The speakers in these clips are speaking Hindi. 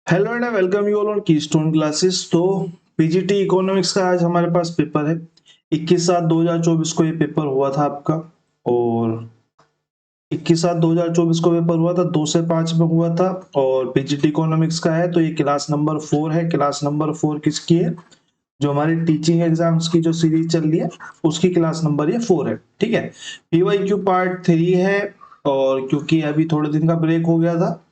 Hello and welcome you all on keystone classes. तो पीजीटी इकोनॉमिक्स का आज हमारे पास पेपर है। 21/7/2024 को ये पेपर हुआ था आपका। और 21/7/2024 को पेपर हुआ था, 2 से 5 में हुआ था। और पीजीटी इकोनॉमिक्स का है तो ये क्लास नंबर 4 है। क्लास नंबर 4 किसकी है? जो हमारी टीचिंग एग्जाम्स की जो सीरीज चल रही है उसकी क्लास नंबर ये 4 है। ठीक है। पीवाईक्यू पार्ट 3 है। और क्योंकि अभी थोड़े दिन का ब्रेक हो गया था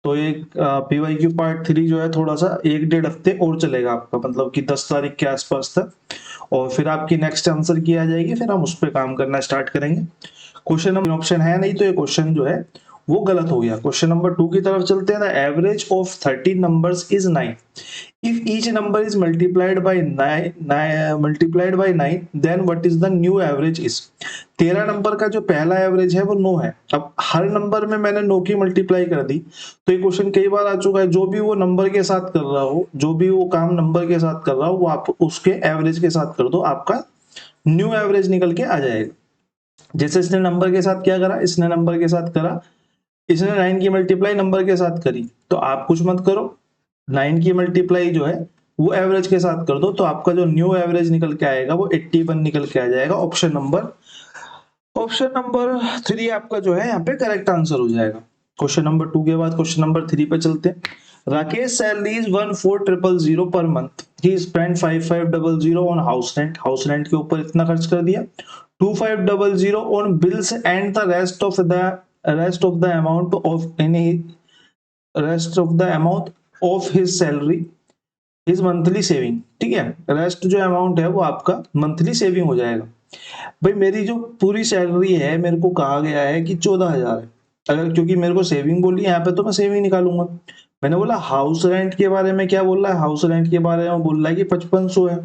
तो ये पीवाईक्यू पार्ट 3 जो है थोड़ा सा 1-1.5 हफ्ते और चलेगा आपका, मतलब कि 10 तारीख के आसपास तक। और फिर आपकी नेक्स्ट आंसर की आ जाएगी, फिर हम उस पर काम करना स्टार्ट करेंगे। क्वेश्चन नंबर ऑप्शन है नहीं तो ये क्वेश्चन जो है वो गलत हो गया। क्वेश्चन नंबर 2 की तरफ चलते हैं। The average of 13 numbers is 9 if each number is multiplied by 9 then what is the new average is। 13 number का जो पहला एवरेज है वो 9 है। अब हर नंबर में मैंने 9 की मल्टीप्लाई कर दी तो ये क्वेश्चन कई बार आ चुका है। जो भी वो नंबर के साथ कर रहा हो, जो भी वो काम नंबर के साथ कर रहा हो, वो आप उसके एवरेज के साथ कर दो, आपका न्यू एवरेज निकल के आ जाएगा। जैसे इसने नंबर के साथ क्या करा, इसने नंबर के साथ करा, इसने 9 की मल्टीप्लाई नंबर के साथ करी, तो आप कुछ मत करो, 9 की मल्टीप्लाई जो है वो एवरेज के साथ कर दो, तो आपका जो न्यू एवरेज निकल के आएगा वो 81 निकल के आ जाएगा। ऑप्शन नंबर 3 आपका जो है यहाँ पे करेक्ट आंसर हो जाएगा। क्वेश्चन नंबर 2 के बाद क्वेश्चन नंबर 3 पे चलते हैं। Rakesh salary is 14,000 per month. He spend 5,500 on house rent. House rent के ऊपर इतना खर्च कर दिया। 2,500 on bills and the rest of the amount of any rest of the amount of his salary is monthly saving. ठीक है, रेस्ट जो अमाउंट है वो आपका मंथली सेविंग हो जाएगा। भाई मेरी जो पूरी सैलरी है, मेरे को कहा गया है कि 14,000 है। अगर क्योंकि मेरे को सेविंग बोली यहाँ पे तो मैं सेविंग निकालूंगा। मैंने बोला हाउस रेंट के बारे में क्या बोल रहा है, हाउस रेंट के बारे में बोल रहा है कि 5500 है।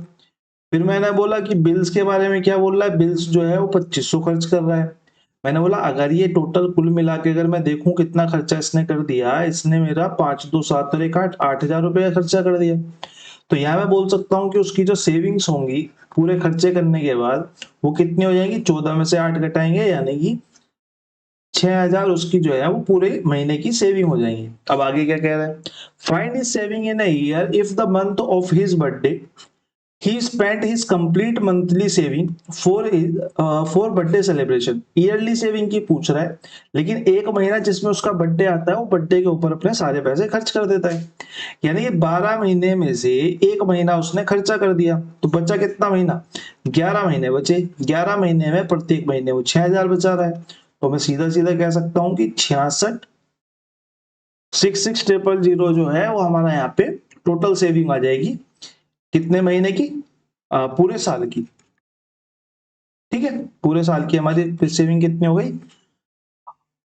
फिर मैंने बोला कि बिल्स के बारे में क्या बोल रहा है, बिल्स जो है वो 2500 खर्च कर रहा है। मैंने बोला अगर ये टोटल कुल मिला के अगर मैं देखूं कितना खर्चा इसने कर दिया, इसने मेरा 5 2 7 और 1 8 8,000 रुपए का खर्चा कर दिया। तो यहाँ मैं बोल सकता हूँ कि उसकी जो सेविंग्स होंगी पूरे खर्चे करने के बाद वो कितनी हो जाएगी, 14 में से 8 घटाएंगे यानी कि 6,000 उसकी जो है वो पूरे महीने की सेविंग हो जाएंगी। अब आगे क्या कह रहा है, find his saving in a year if the month of his birthday he spent his complete monthly saving for birthday celebration. Yearly saving की पूछ रहा है, लेकिन एक महीना जिसमें उसका बर्थडे आता है वो बर्थडे के ऊपर अपने सारे पैसे खर्च कर देता है। यानी कि 12 महीने में से एक महीना उसने खर्चा कर दिया, तो बचा कितना महीना, 11 महीने बचे। 11 महीने में प्रत्येक महीने वो 6,000 बचा रहा है। तो मैं सीधा सीधा कह सकता हूँ कि 66,66,000 जो है वो हमारा यहाँ पे टोटल सेविंग आ जाएगी। कितने महीने की? पूरे साल की। ठीक है, पूरे साल की हमारी सेविंग कितनी हो गई,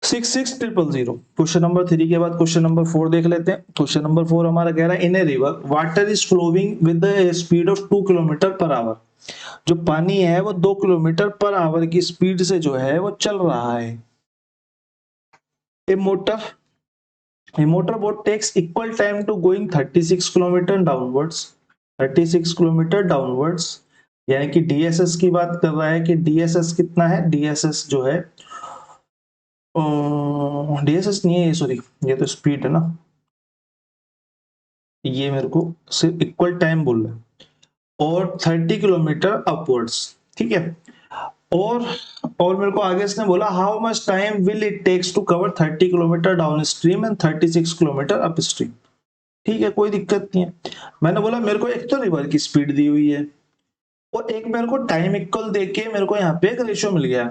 66,000। क्वेश्चन नंबर 3 के बाद क्वेश्चन नंबर 4 देख लेते हैं। क्वेश्चन नंबर 4 हमारा कह रहा है in a river water is flowing with the speed of 2 kilometre per hour. जो पानी है वो 2 किलोमीटर पर आवर की स्पीड से जो है वो चल रहा है। A motor A motorboat takes equal time to going 36 kilometre downwards. 36 kilometre downwards यानी कि डीएसएस की बात कर रहा है कि डीएसएस कितना है, डीएसएस जो है डीएसएस नहीं है ये, सॉरी ये तो स्पीड है ना, ये मेरे को सिर्फ इक्वल टाइम बोल रहा है। और 30 किलोमीटर अपवर्ड्स। ठीक है। और और मेरे को आगे इसने बोला how much time will it takes to cover 30 kilometre down stream and 36 kilometre up stream. ठीक है, कोई दिक्कत नहीं है। मैंने बोला मेरे को एक तो रिवर की स्पीड दी हुई है और एक मेरे को टाइम इक्वल देके मेरे को यहाँ पे एक रेशियो मिल गया।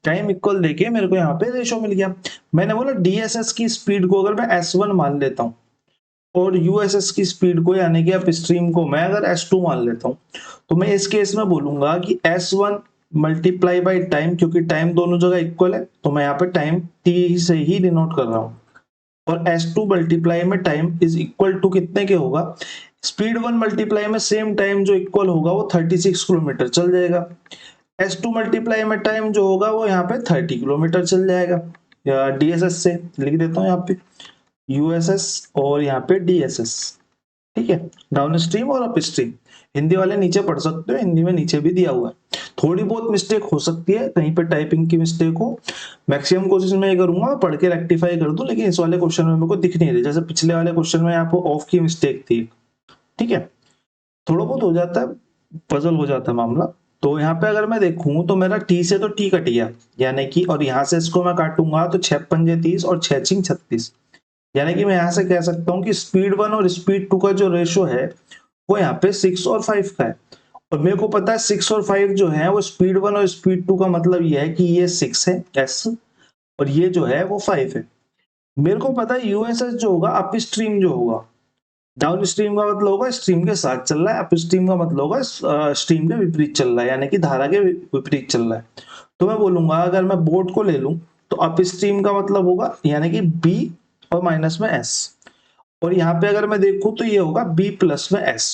टाइम इक्वल देके मेरे को यहाँ पे रेशियो मिल गया। मैंने बोला डीएसएस की स्पीड को अगर मैं S1 मान लेता हूँ और यूएसएस की स्पीड को यानी कि अप स्ट्रीम को मैं अगर S2 मान लेता हूँ, तो मैं इस केस में बोलूंगा कि S1 मल्टीप्लाई बाई टाइम, क्योंकि टाइम दोनों जगह इक्वल है तो मैं यहाँ पे टाइम T से ही डिनोट कर रहा हूँ। और S2 मल्टीप्लाई में टाइम इज इक्वल टू कितने के होगा, स्पीड 1 मल्टीप्लाई में सेम टाइम जो इक्वल होगा वो 36 किलोमीटर चल जाएगा। S2 मल्टीप्लाई में टाइम जो होगा वो यहाँ पे 30 किलोमीटर चल जाएगा। या डीएसएस से लिख देता हूँ यहाँ पे यूएसएस और यहाँ पे डीएसएस। ठीक है, डाउन स्ट्रीम और अप स्ट्रीम। हिंदी वाले नीचे पढ़ सकते हो, हिंदी में नीचे भी दिया हुआ है। थोड़ी बहुत मिस्टेक हो सकती है, कहीं पे टाइपिंग की मिस्टेक हो। मैक्सिमम कोशिश मैं ये करूंगा पढ़ के रेक्टिफाई कर दूं, लेकिन इस वाले क्वेश्चन में मेरे को दिख नहीं रही, जैसे पिछले वाले क्वेश्चन में आपको ऑफ की मिस्टेक थी। ठीक है, थोड़ा बहुत हो जाता है, पजल हो जाता है मामला। तो यहाँ पे अगर मैं देखूं तो मेरा टी से तो टी कट गया, यानी कि, और यहाँ से इसको मैं काटूंगा तो 6 पंजे 30 और 6 छिंग 36, यानी कि मैं यहाँ से कह सकता हूँ कि स्पीड 1 और स्पीड 2 का जो रेशो है वो यहाँ पे 6 और 5 का है। और मेरे को पता है 6 और 5 जो है वो स्पीड 1 और स्पीड 2 का मतलब ये है कि ये 6 है एस, और ये जो है वो 5 है। मेरे को पता है यूएसएस जो होगा अप स्ट्रीम जो होगा, डाउन स्ट्रीम का मतलब होगा स्ट्रीम के साथ चल रहा है, अप स्ट्रीम का मतलब होगा स्ट्रीम के विपरीत चल रहा है, यानी कि धारा के विपरीत चल रहा है। तो मैं बोलूंगा अगर मैं बोट को ले लूं तो अप स्ट्रीम का मतलब होगा यानी कि बी और माइनस में एस, और यहाँ पे अगर मैं देखूं तो ये होगा बी प्लस में एस।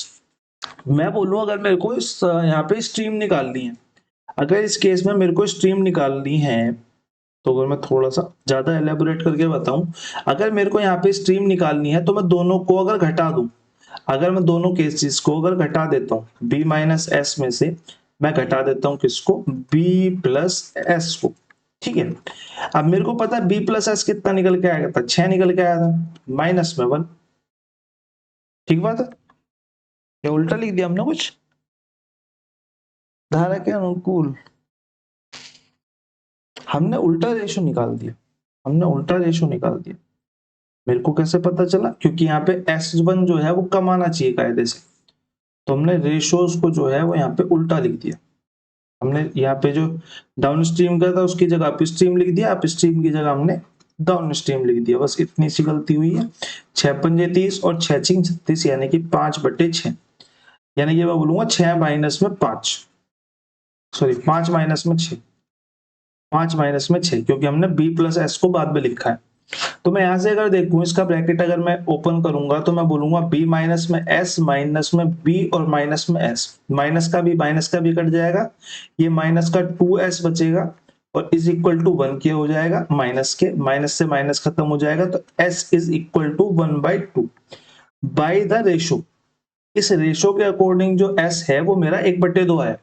मैं बोलूं अगर मेरे को इस यहाँ पे स्ट्रीम निकालनी है, अगर इस केस में मेरे को स्ट्रीम निकालनी है, तो अगर मैं थोड़ा सा ज्यादा एलेबोरेट करके बताऊं, अगर मेरे को यहाँ पे स्ट्रीम निकालनी है तो मैं दोनों को अगर घटा दूं, अगर मैं दोनों केसेस को अगर घटा देता हूं, b माइनस एस में से मैं घटा देता हूं किसको, b प्लस एस को। ठीक है, अब मेरे को पता है b प्लस एस कितना निकल के आया था, 6 निकल के आया था, माइनस में 1। ठीक बात है, क्या उल्टा लिख दिया हमने कुछ, धारा के अनुकूल हमने उल्टा रेशो निकाल दिया, हमने उल्टा रेशो निकाल दिया। मेरे को कैसे पता चला, क्योंकि यहाँ पे S1 जो है वो कम आना चाहिए कायदे से, तो हमने रेशोज को जो है वो यहाँ पे उल्टा लिख दिया। हमने यहाँ पे जो डाउन स्ट्रीम का था उसकी जगह अप स्ट्रीम लिख दिया, अप स्ट्रीम की जगह हमने डाउन स्ट्रीम लिख दिया, बस इतनी सी गलती हुई है। 6 पंजे 30 और 6 छिंग 36, यानी कि 5/6, यानी कि मैं बोलूंगा 6 माइनस में 5, सॉरी 5 माइनस में 6, 5 माइनस में 6, क्योंकि हमने b प्लस एस को बाद में लिखा है। तो मैं यहां से अगर देखूं इसका ब्रैकेट अगर मैं ओपन करूंगा तो मैं बोलूंगा b माइनस में s माइनस में b और माइनस में s, माइनस का भी कट जाएगा, ये माइनस का 2s बचेगा और इज इक्वल टू 1 के हो जाएगा, माइनस के माइनस से माइनस खत्म हो जाएगा, तो s is equal to 1/2 by the ratio. इस रेशो के अकॉर्डिंग जो s है वो मेरा 1/2 है,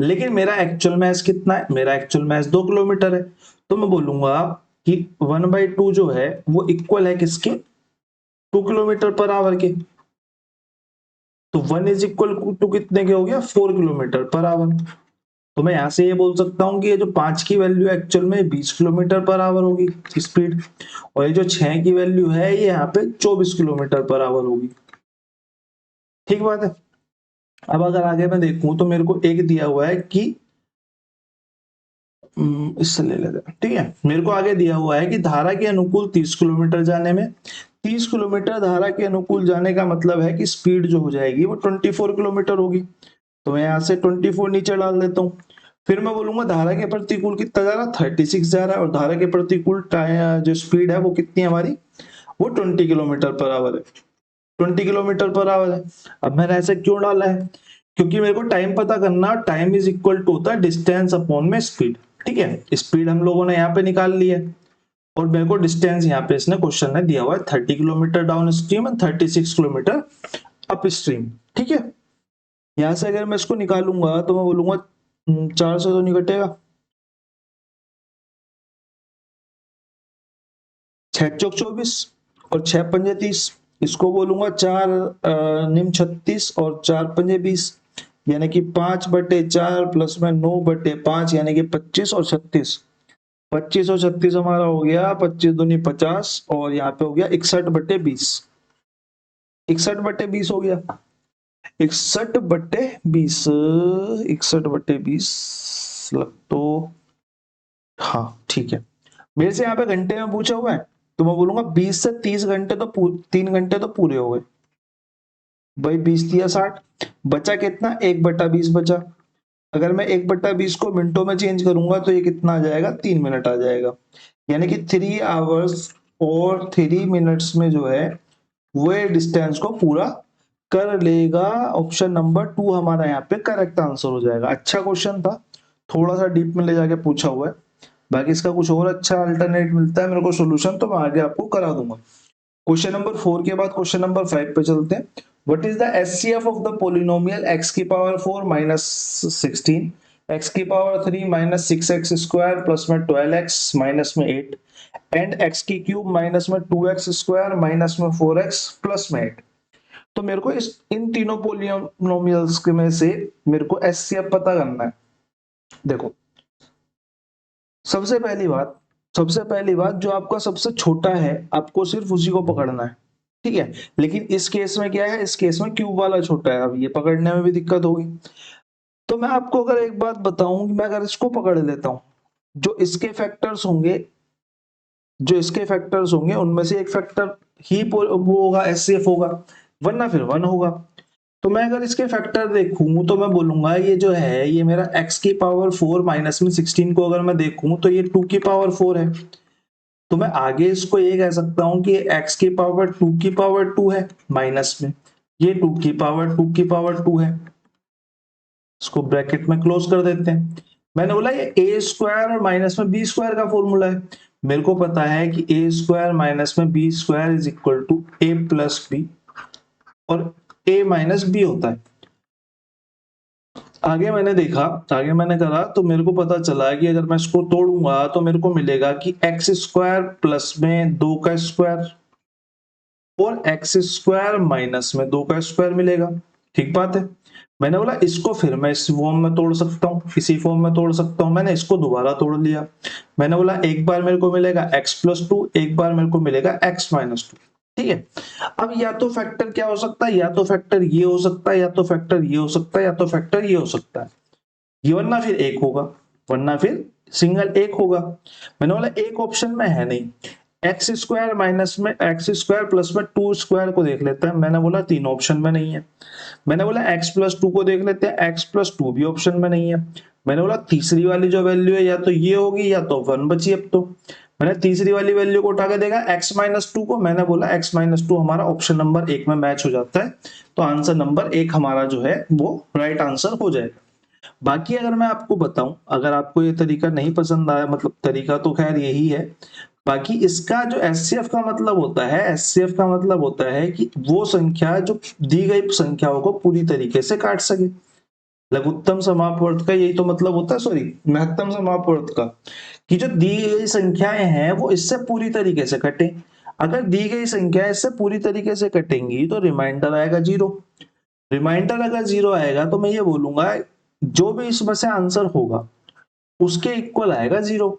लेकिन मेरा एक्चुअल में s कितना है, मेरा एक्चुअल में s 2 किलोमीटर है, तो मैं बोलूंगा कि 1/2 जो है वो इक्वल है किसके, 2 किलोमीटर पर आवर के। तो 1 इज इक्वल टू कितने के हो गया, 4 किलोमीटर पर आवर। तो मैं यहां से ये बोल सकता हूँ कि ये जो 5 की वैल्यू एक्चुअल में 20 किलोमीटर पर आवर होगी स्पीड, और ये जो 6 की वैल्यू है ये यहाँ पे 24 किलोमीटर पर आवर होगी। ठीक बात है। अब अगर आगे मैं देखूं तो मेरे को एक दिया हुआ है कि इससे ले लेते हैं, ठीक है, मेरे को आगे दिया हुआ है कि धारा के अनुकूल 30 किलोमीटर जाने में, 30 किलोमीटर धारा के अनुकूल जाने का मतलब है कि स्पीड जो हो जाएगी वो 24 किलोमीटर होगी। तो मैं यहाँ से 24 नीचे डाल देता हूँ। फिर मैं बोलूंगा धारा के प्रतिकूल कितना जा रहा है, 36 जा रहा है, और धारा के प्रतिकूल जो स्पीड है वो कितनी है हमारी, वो 20 किलोमीटर पर आवर है, 20 किलोमीटर पर आवर है। अब मैंने ऐसे क्यों डाला है, क्योंकि मेरे को टाइम पता करना, टाइम इज इक्वल टू होता है डिस्टेंस अपॉन में स्पीड। ठीक है, स्पीड हम लोगों ने यहाँ पे निकाल ली है, और मेरे को डिस्टेंस यहाँ पे इसने क्वेश्चन में दिया हुआ है 30 kilometre down stream and 36 kilometre up stream. ठीक है, यहाँ से अगर मैं इसको निकालूंगा तो मैं बोलूंगा 4 से तो नहीं कटेगा, 6 चौक 24 और 6 पंजे 30, इसको बोलूंगा 4 निम 36 और 4 पंजे 20, यानी कि 5/4 प्लस में 9/5, यानी कि 25 और 36, 25 और 36 हमारा हो गया 25 दूनी 50, और यहाँ पे हो गया 61/20, 61/20 हो गया, 61/20, 61/20 लग तो, हाँ ठीक है। मेरे से यहाँ पे घंटे में पूछा हुआ है, तो मैं बोलूंगा 20 से 30 घंटे तो 3 घंटे तो पूरे हो गए भाई, 20 दिया 60, बचा कितना, 1/20 बचा। अगर मैं 1/20 को मिनटों में चेंज करूंगा तो ये कितना आ जाएगा, 3 मिनट आ जाएगा, यानी कि 3 आवर्स और 3 मिनट्स में जो है वो डिस्टेंस को पूरा कर लेगा। ऑप्शन नंबर 2 हमारा यहाँ पे करेक्ट आंसर हो जाएगा। अच्छा क्वेश्चन था, थोड़ा सा डीप में ले जाके पूछा हुआ है, बाकी इसका कुछ और अच्छा अल्टरनेट मिलता है मेरे को सोल्यूशन तो मैं आगे आपको करा दूंगा। क्वेश्चन नंबर 4 के बाद क्वेश्चन नंबर 5 पे चलते हैं। What is the HCF of the polynomial x की पावर 4 माइनस 16, x की power 3 minus 6x square plus में 12x माइनस में 8 एंड x की क्यूब माइनस में 2x स्क्वायर माइनस में 4x प्लस में 8। तो मेरे को इस इन तीनों पोलिनोमियल्स के में से मेरे को एचसीएफ पता करना है। देखो सबसे पहली बात जो आपका सबसे छोटा है आपको सिर्फ उसी को पकड़ना है, ठीक है। लेकिन इस केस में क्या है, इस केस में क्यूब वाला छोटा है, अब ये पकड़ने में भी दिक्कत होगी। तो मैं आपको अगर एक बात बताऊं कि मैं अगर इसको पकड़ लेता हूं, जो इसके फैक्टर्स होंगे उनमें से एक फैक्टर ही वो होगा एचसीएफ होगा, वरना फिर 1 होगा। तो मैं अगर इसके फैक्टर देखूं तो मैं बोलूंगा ये जो है ये मेरा x की पावर 4 माइनस में 16 को अगर मैं देखूं तो ये 2 की पावर 4 है। तो मैं आगे इसको ये कह सकता हूं कि x की पावर 2 की पावर 2 है माइनस में ये 2 की पावर 2 की पावर 2 है। इसको ब्रैकेट में क्लोज कर देते हैं। मैंने बोला ये ए स्क्वायर और माइनस में बी स्क्वायर का फॉर्मूला है। मेरे को पता है कि ए स्क्वायर माइनस में B square is equal to A plus B और ए माइनस बी होता है। आगे मैंने करा तो मेरे को पता चला कि अगर मैं इसको तोड़ूंगा तो मेरे को मिलेगा कि एक्स स्क्वायर प्लस में 2 का स्क्वायर और एक्स स्क्वायर माइनस में 2 का स्क्वायर मिलेगा। ठीक बात है। मैंने बोला इसको फिर मैं इस फॉर्म में तोड़ सकता हूँ, इसी फॉर्म में तोड़ सकता हूँ। मैंने इसको दोबारा तोड़ लिया। मैंने बोला एक बार मेरे को मिलेगा x प्लस 2, एक बार मेरे को मिलेगा x माइनस 2। ठीक है। अब या तो फैक्टर क्या हो सकता है, या तो फैक्टर ये हो सकता है, या तो फैक्टर ये हो सकता है, या तो फैक्टर ये हो सकता है। ये वरना फिर एक होगा, वरना फिर सिंगल एक होगा। मैंने बोला एक ऑप्शन में है नहीं। एक्स स्क्वायर माइनस में एक्स स्क्वायर प्लस में 2 स्क्वायर को देख लेते हैं। मैंने बोला 3 ऑप्शन में नहीं है। मैंने बोला x प्लस 2 को देख लेते हैं, x प्लस 2 भी ऑप्शन में नहीं है। मैंने बोला तीसरी वाली जो वैल्यू है या तो ये होगी या तो 1 बची। अब तो मैंने तीसरी वाली वैल्यू को उठा के देखा x माइनस 2 को। मैंने बोला x माइनस 2 हमारा ऑप्शन नंबर 1 में मैच हो जाता है, तो आंसर नंबर 1 हमारा जो है वो राइट आंसर हो जाएगा। बाकी अगर मैं आपको बताऊं, अगर आपको ये तरीका नहीं पसंद आया, मतलब तरीका तो खैर यही है, बाकी इसका जो एचसीएफ का मतलब होता है, एचसीएफ का मतलब होता है कि वो संख्या जो दी गई संख्याओं को पूरी तरीके से काट सके। लघुत्तम समापवर्त का यही तो मतलब होता है, सॉरी महत्तम समापवर्त का, कि जो दी गई संख्याएं हैं वो इससे पूरी तरीके से कटे। अगर दी गई संख्या इससे पूरी तरीके से कटेंगी तो रिमाइंडर आएगा 0। रिमाइंडर अगर 0 आएगा तो मैं ये बोलूंगा जो भी इसमें से आंसर होगा उसके इक्वल आएगा 0।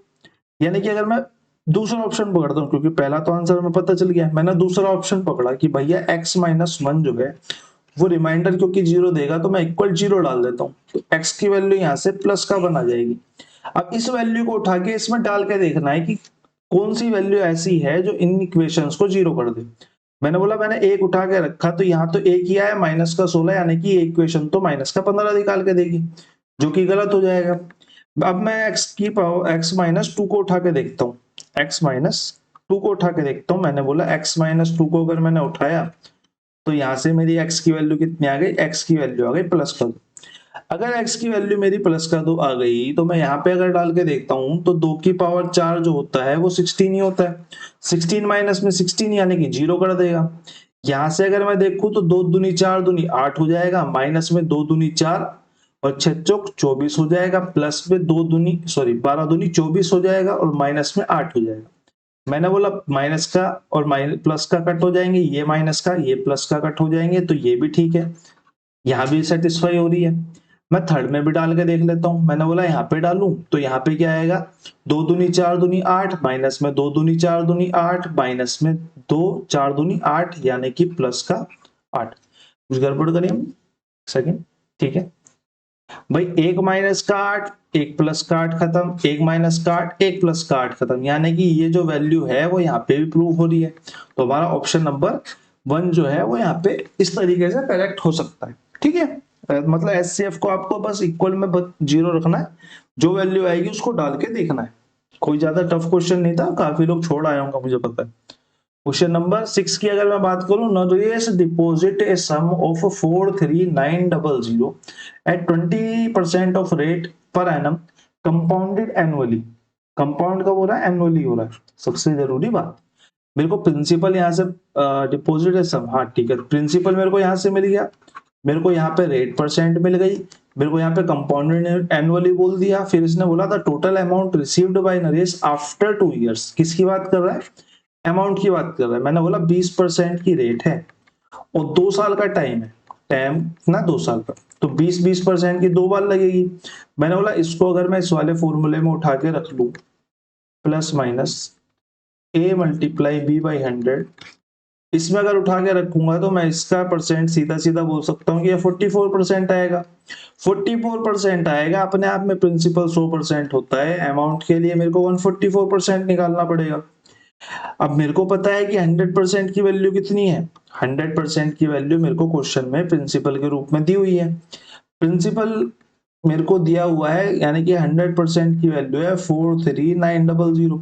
यानी कि अगर मैं दूसरा ऑप्शन पकड़ता हूँ, क्योंकि पहला तो आंसर में पता चल गया, मैंने दूसरा ऑप्शन पकड़ा कि भैया x माइनस 1 जो है वो रिमाइंडर क्योंकि 0 देगा तो मैं इक्वल 0 डाल देता हूँ, तो x की वैल्यू यहाँ से प्लस का बन आ जाएगी। अब इस वैल्यू को उठा के इसमें डाल के देखना है कि कौन सी वैल्यू ऐसी है जो इन इक्वेशंस को 0 कर दे। मैंने बोला मैंने एक उठा के रखा तो यहाँ तो एक ही आया माइनस का 16, यानी कि ये इक्वेशन तो माइनस का 15 निकाल के देगी, जो कि गलत हो जाएगा। अब मैं x की पावर x माइनस 2 को उठा के देखता हूँ, x माइनस 2 को उठा के देखता हूँ। मैंने बोला x माइनस 2 को अगर मैंने उठाया तो यहाँ से मेरी x की वैल्यू कितनी आ गई, x की वैल्यू आ गई प्लस का 2। अगर x की वैल्यू मेरी प्लस का 2 आ गई तो मैं यहाँ पे अगर डाल के देखता हूँ तो 2 की पावर 4 जो होता है वो 16 ही होता है। 16 माइनस में 16 यानी कि 0 कर देगा। यहाँ से अगर मैं देखूं तो 2 दूनी 4 दूनी 8 हो जाएगा, माइनस में 2 दूनी 4 और 6 चौक 24 हो जाएगा, प्लस में 12 दूनी 24 हो जाएगा और माइनस में 8 हो जाएगा। मैंने बोला माइनस का और माइनस प्लस का कट हो जाएंगे, ये माइनस का ये प्लस का कट हो जाएंगे, तो ये भी ठीक है, यहाँ भी सेटिस्फाई हो रही है। मैं थर्ड में भी डाल के देख लेता हूँ। मैंने बोला यहाँ पे डालूं तो यहाँ पे क्या आएगा, 2 दूनी 4 दूनी 8 माइनस में 2 दूनी 4 दूनी 8 माइनस में 2 4 दूनी 8 यानी कि प्लस का 8। कुछ गड़बड़ करिए हम सेकंड, ठीक है भाई। 1 माइनस का 8 1 प्लस का 8 खत्म, 1 माइनस का 8 1 प्लस का 8 खत्म, यानी कि ये जो वैल्यू है वो यहाँ पे भी प्रूव हो रही है। तो हमारा ऑप्शन नंबर 1 जो है वो यहाँ पे इस तरीके से करेक्ट हो सकता है। ठीक है, मतलब एचसीएफ को आपको बस इक्वल में 0 रखना है, जो वैल्यू आएगी उसको डाल के देखना है। कोई ज्यादा टफ क्वेश्चन नहीं था, काफी लोग छोड़ आए होंगे मुझे पता है। क्वेश्चन नंबर 6 की अगर मैं बात करूं, Naresh deposit a sum of 43900 at 20% of rate पर एनम कंपाउंडेड एनुअली। कंपाउंड कब हो रहा है, एनुअली हो रहा है। सबसे जरूरी बात, मेरे को प्रिंसिपल यहाँ से डिपॉजिट है सब, हाँ ठीक है, प्रिंसिपल मेरे को यहाँ से मिल गया, मेरे को यहाँ पे रेट परसेंट मिल गई, मेरे को यहाँ पे कंपाउंडेड एनुअली बोल दिया, फिर इसने बोला था total amount received by Naresh after 2 years. किसकी बात कर रहा है? अमाउंट की बात कर रहा है। मैंने बोला 20% की रेट है और 2 साल का टाइम है, टाइम ना 2 साल का, तो 20% की 2 बार लगेगी। मैंने बोला इसको अगर मैं इस वाले फॉर्मूले में उठा के रख लूं, plus minus a multiply b by 100, इसमें अगर उठा के रखूंगा तो मैं इसका परसेंट सीधा सीधा बोल सकता हूँ कि ये 44% आएगा। 44% आएगा, अपने आप में प्रिंसिपल 100% होता है, अमाउंट के लिए मेरे को 144% निकालना पड़ेगा। अब मेरे को पता है कि 100% की वैल्यू कितनी है, 100% की वैल्यू मेरे को क्वेश्चन में प्रिंसिपल के रूप में दी हुई है। प्रिंसिपल मेरे को दिया हुआ है, यानी कि 100% की वैल्यू है 43900,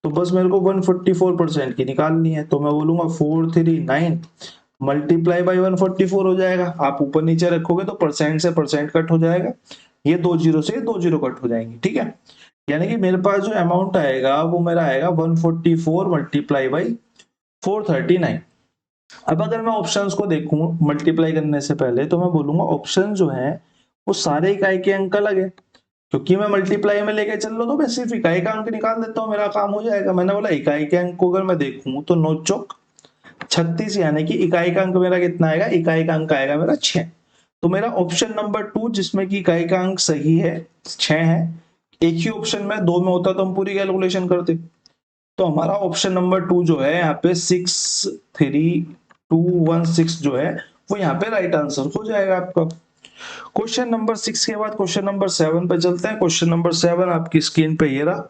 तो बस मेरे को 144% की निकालनी है, तो मैं बोलूंगा 439 मल्टीप्लाई बाई 144 हो जाएगा। आप ऊपर नीचे रखोगे तो परसेंट से परसेंट कट हो जाएगा, ये 2 जीरो से 2 जीरो कट हो जाएंगे, ठीक है। यानी कि मेरे पास जो अमाउंट आएगा वो मेरा आएगा 144 मल्टीप्लाई बाई 439। अब अगर मैं ऑप्शंस को देखूं मल्टीप्लाई करने से पहले, तो मैं बोलूंगा ऑप्शन जो है वो सारे इकाई के अंक अलग है, क्योंकि मैं मल्टीप्लाई में लेके चल रहा हूं तो मैं सिर्फ इकाई का अंक निकाल देता हूं, मेरा काम हो जाएगा। मैंने बोला इकाई के अंक को अगर मैं देखूं तो 9 चौक 36, यानी कि इकाई का अंक मेरा कितना आएगा, इकाई का अंक आएगा मेरा 6। तो मेरा ऑप्शन नंबर 2 जिसमें कि इकाई का अंक सही है 6 है, एक ही ऑप्शन में 2 में होता तो हम पूरी कैलकुलेशन करते। तो हमारा ऑप्शन नंबर 2 जो है यहाँ पे 63216 जो है वो यहाँ पे राइट आंसर हो जाएगा आपका। क्वेश्चन नंबर 6 के बाद क्वेश्चन नंबर 7 पे चलते हैं। क्वेश्चन नंबर 7 आपकी स्क्रीन पे ये रहा,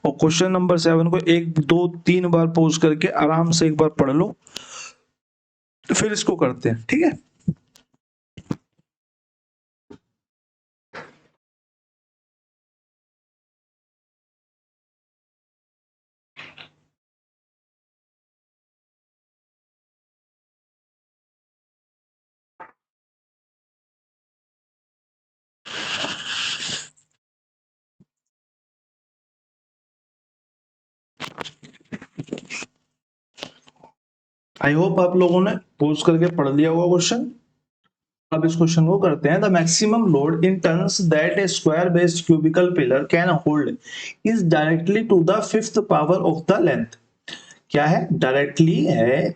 और क्वेश्चन नंबर 7 को 1 2 3 बार पॉज करके आराम से एक बार पढ़ लो, तो फिर इसको करते हैं, ठीक है। आई होप आप लोगों ने पॉज करके पढ़ लिया होगा क्वेश्चन। अब इस क्वेश्चन को करते हैं। The maximum load in tons that a square based cubical pillar can hold is directly to the fifth power of the length. क्या है? डायरेक्टली है,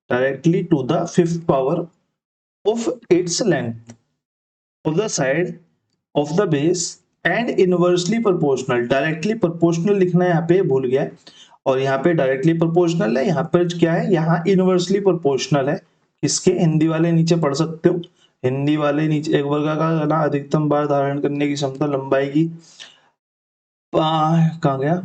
directly to the fifth power of its length of the side of the base and inversely proportional. Directly proportional लिखना है, यहाँ पे भूल गया, और यहाँ पे डायरेक्टली प्रोपोर्शनल है, यहाँ पे क्या है, यहाँ इनवर्सली प्रोपोर्शनल है। इसके हिंदी वाले नीचे पढ़ सकते हो, हिंदी वाले नीचे एक वर्ग का ना अधिकतम बार धारण करने की क्षमता लंबाई की कहाँ गया,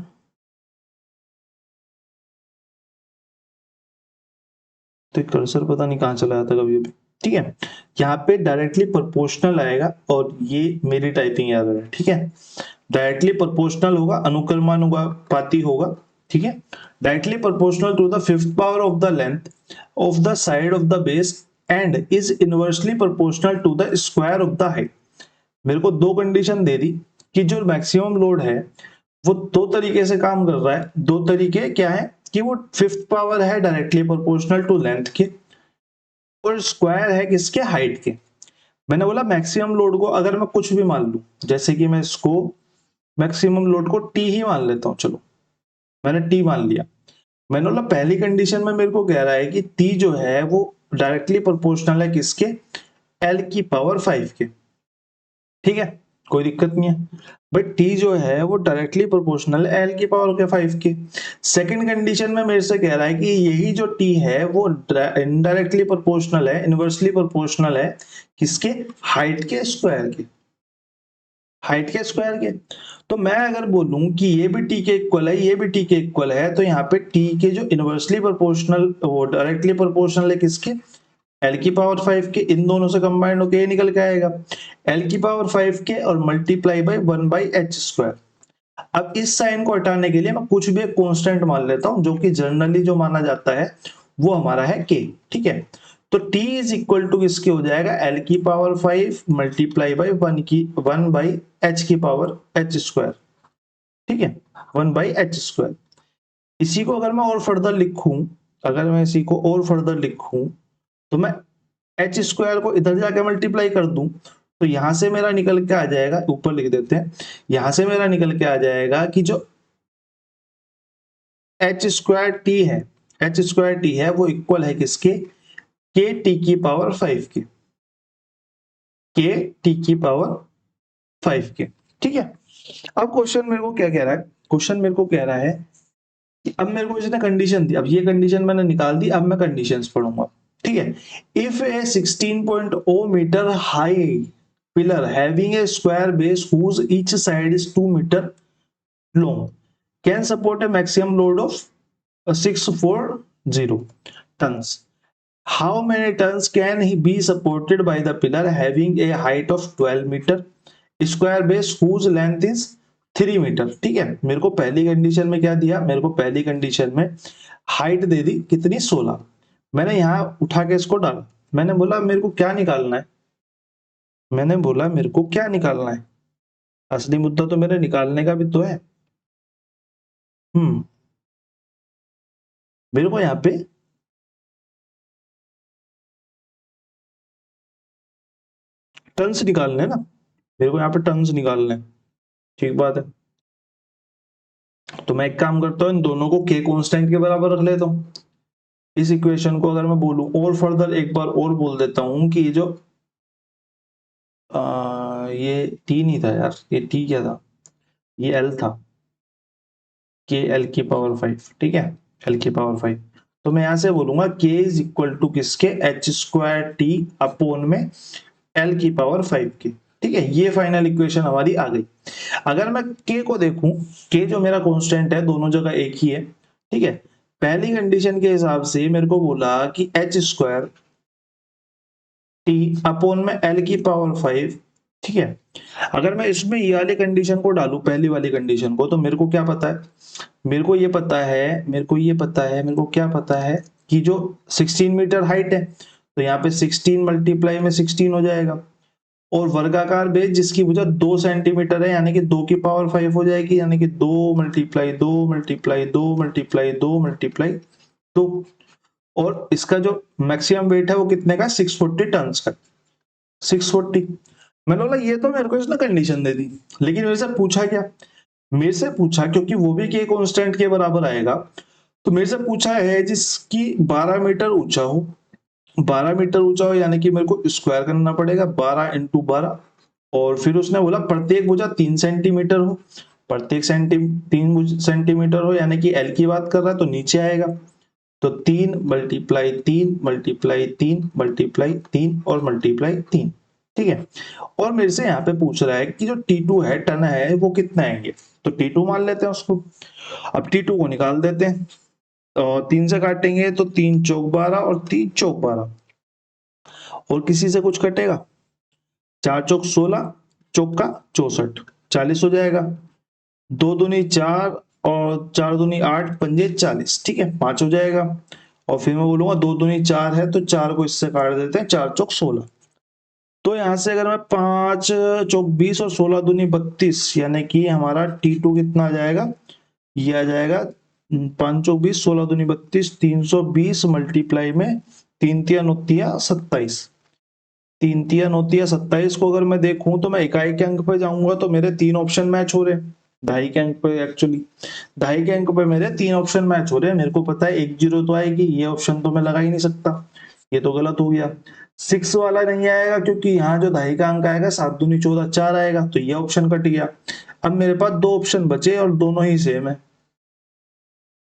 तो कर्सर पता नहीं कहाँ चला जाता कभी भी, ठीक है। यहाँ पे डायरेक्टली प्रोपोर्शनल आएगा, और ये मेरी टाइपिंग याद है, ठीक है। डायरेक्टली प्रोपोर्शनल होगा, अनुक्रमानुपाती होगा, ठीक है। Directly proportional to the fifth power of the length of the side of the base and is inversely proportional to the square of the height. मेरे को दो कंडीशन दे दी कि जो मैक्सिमम लोड है वो दो तरीके से काम कर रहा है। दो तरीके क्या है कि वो फिफ्थ पावर है डायरेक्टली प्रोपोर्शनल टू लेंथ के, और स्क्वायर है किसके, हाइट के। मैंने बोला मैक्सिमम लोड को अगर मैं कुछ भी मान लूं, जैसे कि मैं इसको मैक्सिमम लोड को टी ही मान लेता हूं, चलो मैंने टी मान लिया। मैंने बोला पहली कंडीशन में मेरे को कह रहा है कि टी जो है वो डायरेक्टली प्रोपोर्शनल है किसके, एल की पावर 5 के, ठीक है, कोई दिक्कत नहीं है। बट टी जो है वो डायरेक्टली प्रोपोर्शनल है एल की पावर के 5 के। सेकंड कंडीशन में मेरे से कह रहा है कि यही जो टी है वो इनडायरेक्टली प्रोपोर्शनल है, इनवर्सली प्रोपोर्शनल है किसके, हाइट के स्क्वायर के, हाइट के स्क्वायर के। तो मैं अगर बोलूं कि ये भी टी के इक्वल है, ये भी टी के इक्वल है, तो यहाँ पे टी के जो इनवर्सली प्रोपोर्शनल वो डायरेक्टली प्रोपोर्शनल है किसके, एल की पावर 5 के। इन दोनों से कंबाइंड होकर ये निकल के आएगा एल की पावर 5 के और मल्टीप्लाई बाई 1/h स्क्वायर। अब इस साइन को हटाने के लिए मैं कुछ भी एक कांस्टेंट मान लेता हूं, जो कि जनरली जो माना जाता है वो हमारा है k, ठीक है। तो t इज इक्वल टू किसके हो जाएगा, l की पावर 5 मल्टीप्लाई बाई 1/h की पावर h स्क्वायर, ठीक है, 1/h स्क्वायर। इसी को अगर मैं और फर्दर लिखूं, अगर मैं इसी को और फर्दर लिखूं तो मैं एच स्क्वायर को इधर जाके मल्टीप्लाई कर दूं तो यहां से मेरा निकल के आ जाएगा, ऊपर लिख देते हैं, यहां से मेरा निकल के आ जाएगा कि जो एच स्क्वायर टी है, एच स्क्वायर टी है वो इक्वल है किसके, के टी की पावर 5 के, के टी की पावर 5 के। ठीक है, अब क्वेश्चन मेरे को क्या कह रहा है, क्वेश्चन मेरे को कह रहा है कि अब मेरे को इसने कंडीशन दी, अब ये कंडीशन मैंने निकाल दी, अब मैं कंडीशंस पढ़ूंगा। ठीक है, if a 16.0 metre high pillar having a square base whose each side is 2 meter long can support a maximum load of 640 tons. How many tons can he be supported by the pillar having a height of 12 meter, square base whose length is 3 metre. ठीक है, मेरे को पहली कंडीशन में क्या दिया, मेरे को पहली कंडीशन में हाइट दे दी कितनी, 16। मैंने यहां उठा के इसको डाला, मैंने बोला मेरे को क्या निकालना है, मैंने बोला मेरे को क्या निकालना है, असली मुद्दा तो मेरे निकालने का भी तो है। मेरे को यहाँ पे टन्स निकालने हैं ना, मेरे को यहाँ पे टन्स निकालने हैं। ठीक बात है, तो मैं एक काम करता हूँ, इन दोनों को के कांस्टेंट के बराबर रख लेता हूँ। इस इक्वेशन को अगर मैं बोलूं और फर्दर एक बार और बोल देता हूं कि ये जो ये टी नहीं था यार, ये टी क्या था, ये एल था, के एल की पावर 5। ठीक है, एल की पावर 5, तो मैं यहां से बोलूंगा के इज इक्वल टू किसके, एच स्क्वायर टी अपोन में एल की पावर 5 के। ठीक है, ये फाइनल इक्वेशन हमारी आ गई। अगर मैं के को देखूं, के जो मेरा कांस्टेंट है दोनों जगह एक ही है। ठीक है, पहली कंडीशन के हिसाब से मेरे को बोला कि एच स्क्वायर टी अपोन में एल की पावर 5। ठीक है, अगर मैं इसमें ये वाली कंडीशन को डालूं, पहली वाली कंडीशन को, तो मेरे को क्या पता है, मेरे को ये पता है, मेरे को ये पता है, मेरे को क्या पता है कि जो 16 मीटर हाइट है तो यहाँ पे 16 मल्टीप्लाई में 16 हो जाएगा, और वर्गाकार बेस जिसकी भुजा 2 सेंटीमीटर है यानी कि 2 की पावर 5 हो जाएगी, यानी कि 2 मल्टीप्लाई 2 मल्टीप्लाई 2 मल्टीप्लाई 2 मल्टीप्लाई 2, और इसका जो मैक्सिमम वेट है वो कितने का, 640 टन का, 640। मैंने बोला ये तो मेरे को इसने कंडीशन दे दी, लेकिन मेरे से पूछा क्या, मेरे से पूछा, क्योंकि वो भी के कांस्टेंट के बराबर आएगा, तो मेरे से पूछा है जिसकी 12 मीटर ऊंचा हो, 12 मीटर ऊंचा हो यानी कि मेरे को स्क्वायर करना पड़ेगा 12 इंटू 12, और फिर उसने बोला प्रत्येक भुजा 3 सेंटीमीटर हो, प्रत्येक 3 सेंटीमीटर हो यानी कि एल की बात कर रहा है तो नीचे आएगा, तो 3 मल्टीप्लाई 3 मल्टीप्लाई 3 मल्टीप्लाई 3 और मल्टीप्लाई 3। ठीक है, और मेरे से यहाँ पे पूछ रहा है कि जो T2 है, टन है, वो कितना आएंगे, तो T2 मान लेते हैं उसको। अब T2 को निकाल देते हैं, और 3 से काटेंगे तो 3 चौक 12 और 3 चौक 12, और किसी से कुछ कटेगा, 4 चौक 16, चौका 64, 40 हो जाएगा, 2 दूनी 4 और 4 दूनी 8, पंजे 40। ठीक है, 5 हो जाएगा, और फिर मैं बोलूंगा 2 दूनी 4 है तो 4 को इससे काट देते हैं, 4 चौक 16, तो यहां से अगर मैं 5 चौक 20 और 16 दूनी 32, यानी कि हमारा T2 कितना आ जाएगा, ये आ जाएगा 5 चौक 20 16 दूनी 32, 320 मल्टीप्लाई में 3 तिया 9 तिया 27, 3 तिया 9 तिया 27 को अगर मैं देखूं तो मैं इकाई के अंक पे जाऊंगा तो मेरे 3 ऑप्शन मैच हो रहे हैं, दहाई के अंक पे, एक्चुअली दहाई के अंक पे मेरे 3 ऑप्शन मैच हो रहे हैं। मेरे को पता है 1 0 तो आएगी, ये ऑप्शन तो मैं लगा ही नहीं सकता, ये तो गलत हो गया। 6 वाला नहीं आएगा क्योंकि यहाँ जो दहाई का अंक आएगा 7 दूनी 14 4 आएगा, तो ये ऑप्शन कट गया। अब मेरे पास 2 ऑप्शन बचे और दोनों ही सेम है,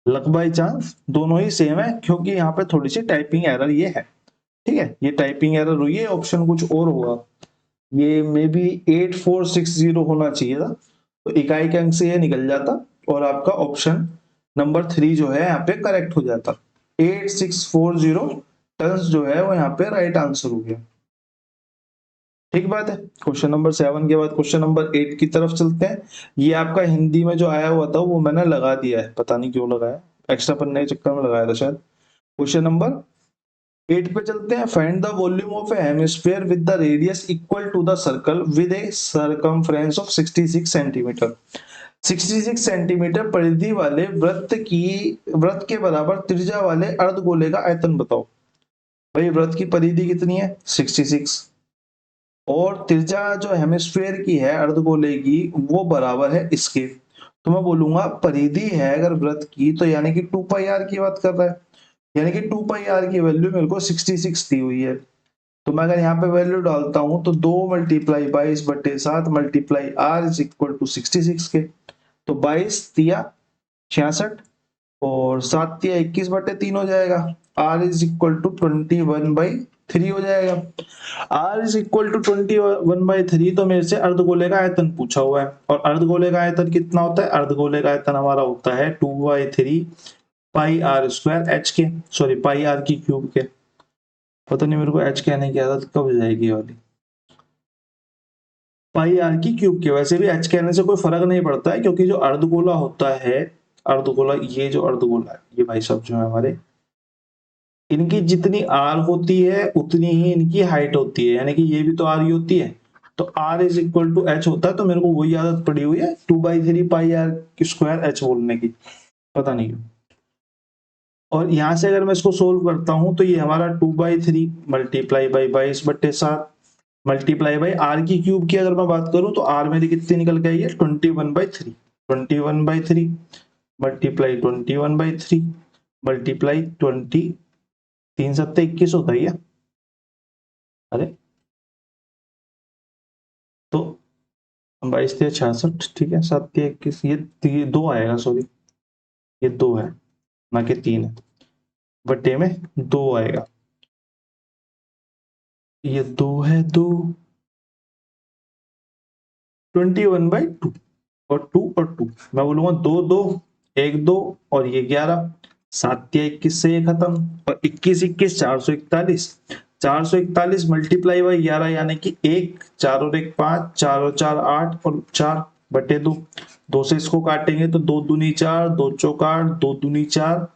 लक बाई चांस दोनों ही सेम है, क्योंकि यहाँ पे थोड़ी सी टाइपिंग एरर ये है। ठीक है, ये टाइपिंग एरर हुई है, ऑप्शन कुछ और होगा, ये मे बी 8460 होना चाहिए था, तो इकाई के अंक से ये निकल जाता और आपका ऑप्शन नंबर 3 जो है यहाँ पे करेक्ट हो जाता। 8640 टन जो है वो यहाँ पे राइट आंसर हो गया। ठीक बात है, क्वेश्चन नंबर 7 के बाद क्वेश्चन नंबर 8 की तरफ चलते हैं। ये आपका हिंदी में जो आया हुआ था वो मैंने लगा दिया है, पता नहीं क्यों लगाया, एक्स्ट्रा पढ़ने के चक्कर में लगाया था शायद। क्वेश्चन नंबर 8 पे चलते हैं। Find the volume of a hemisphere with the radius equal to the circle with a circumference of 66 centimetre. 66 centimetre परिधि वाले वृत्त के बराबर त्रिज्या वाले अर्धगोले का आयतन बताओ। भाई वृत्त की परिधि कितनी है 66 और त्रिज्या जो हेमिस्फीयर की है अर्धगोले की वो बराबर है इसके। तो मैं बोलूंगा परिधि है अगर वृत्त की तो यानी कि 2 पाई आर की बात कर रहा है, यानी कि 2 पाई आर की वैल्यू मेरे को 66 दी हुई है। तो मैं अगर यहाँ पे वैल्यू डालता हूं तो 2 multiply 22/7 multiply R is equal to 66 के। तो 22 तिया 66 और 7 तिया 21/3 हो जाएगा। आर इज इक्वल टू 21/3 हो जाएगा। आर इज इक्वल टू 21/3 तो मेरे से अर्धगोले का आयतन पूछा हुआ है और अर्धगोले का आयतन कितना होता है, अर्धगोले का आयतन हमारा होता है 2/3 पाई आर स्क्वायर एच के, सॉरी पाई आर की क्यूब के। पता नहीं मेरे को एच कहने की आदत कब जाएगी वाली, पाई आर की क्यूब के। वैसे भी एच कहने से कोई फर्क नहीं पड़ता है क्योंकि जो अर्धगोला होता है, अर्धगोला ये जो अर्धगोला है ये भाई साहब जो है हमारे, इनकी जितनी आर होती है उतनी ही इनकी हाइट होती है, यानी कि ये भी तो आर ही होती है। तो R is equal to H होता है, तो मेरे को वही आदत पड़ी हुई है 2/3 पाई आर स्क्वायर एच बोलने की, पता नहीं क्यों। और यहां से अगर मैं इसको सोल्व करता हूं तो ये हमारा 2/3 multiply by 22/7 multiply by R की क्यूब की अगर मैं बात करूं तो आर मेरी कितनी निकल के आई है 21/3, 21/3 मल्टीप्लाई 21/3 मल्टीप्लाई 20, 3 7 21 होता ही है। अरे तो 22 से 66, ठीक है 7 से 21, ये 2 आएगा, सॉरी ये 2 है ना कि 3 है, बटे में 2 आएगा, ये 2 है 2, 21/2 और 2 और 2 मैं बोलूंगा 2 2 1 2 और ये 11, 7 या 21 से ये खत्म और 21 21 441, 441 मल्टीप्लाई बाई 11 यानी कि 1 4 और 1 5 4 और 4 8 और 4 बटे 2, 2 से इसको काटेंगे तो 2 दूनी 4 2 चौक 8 2 दूनी 4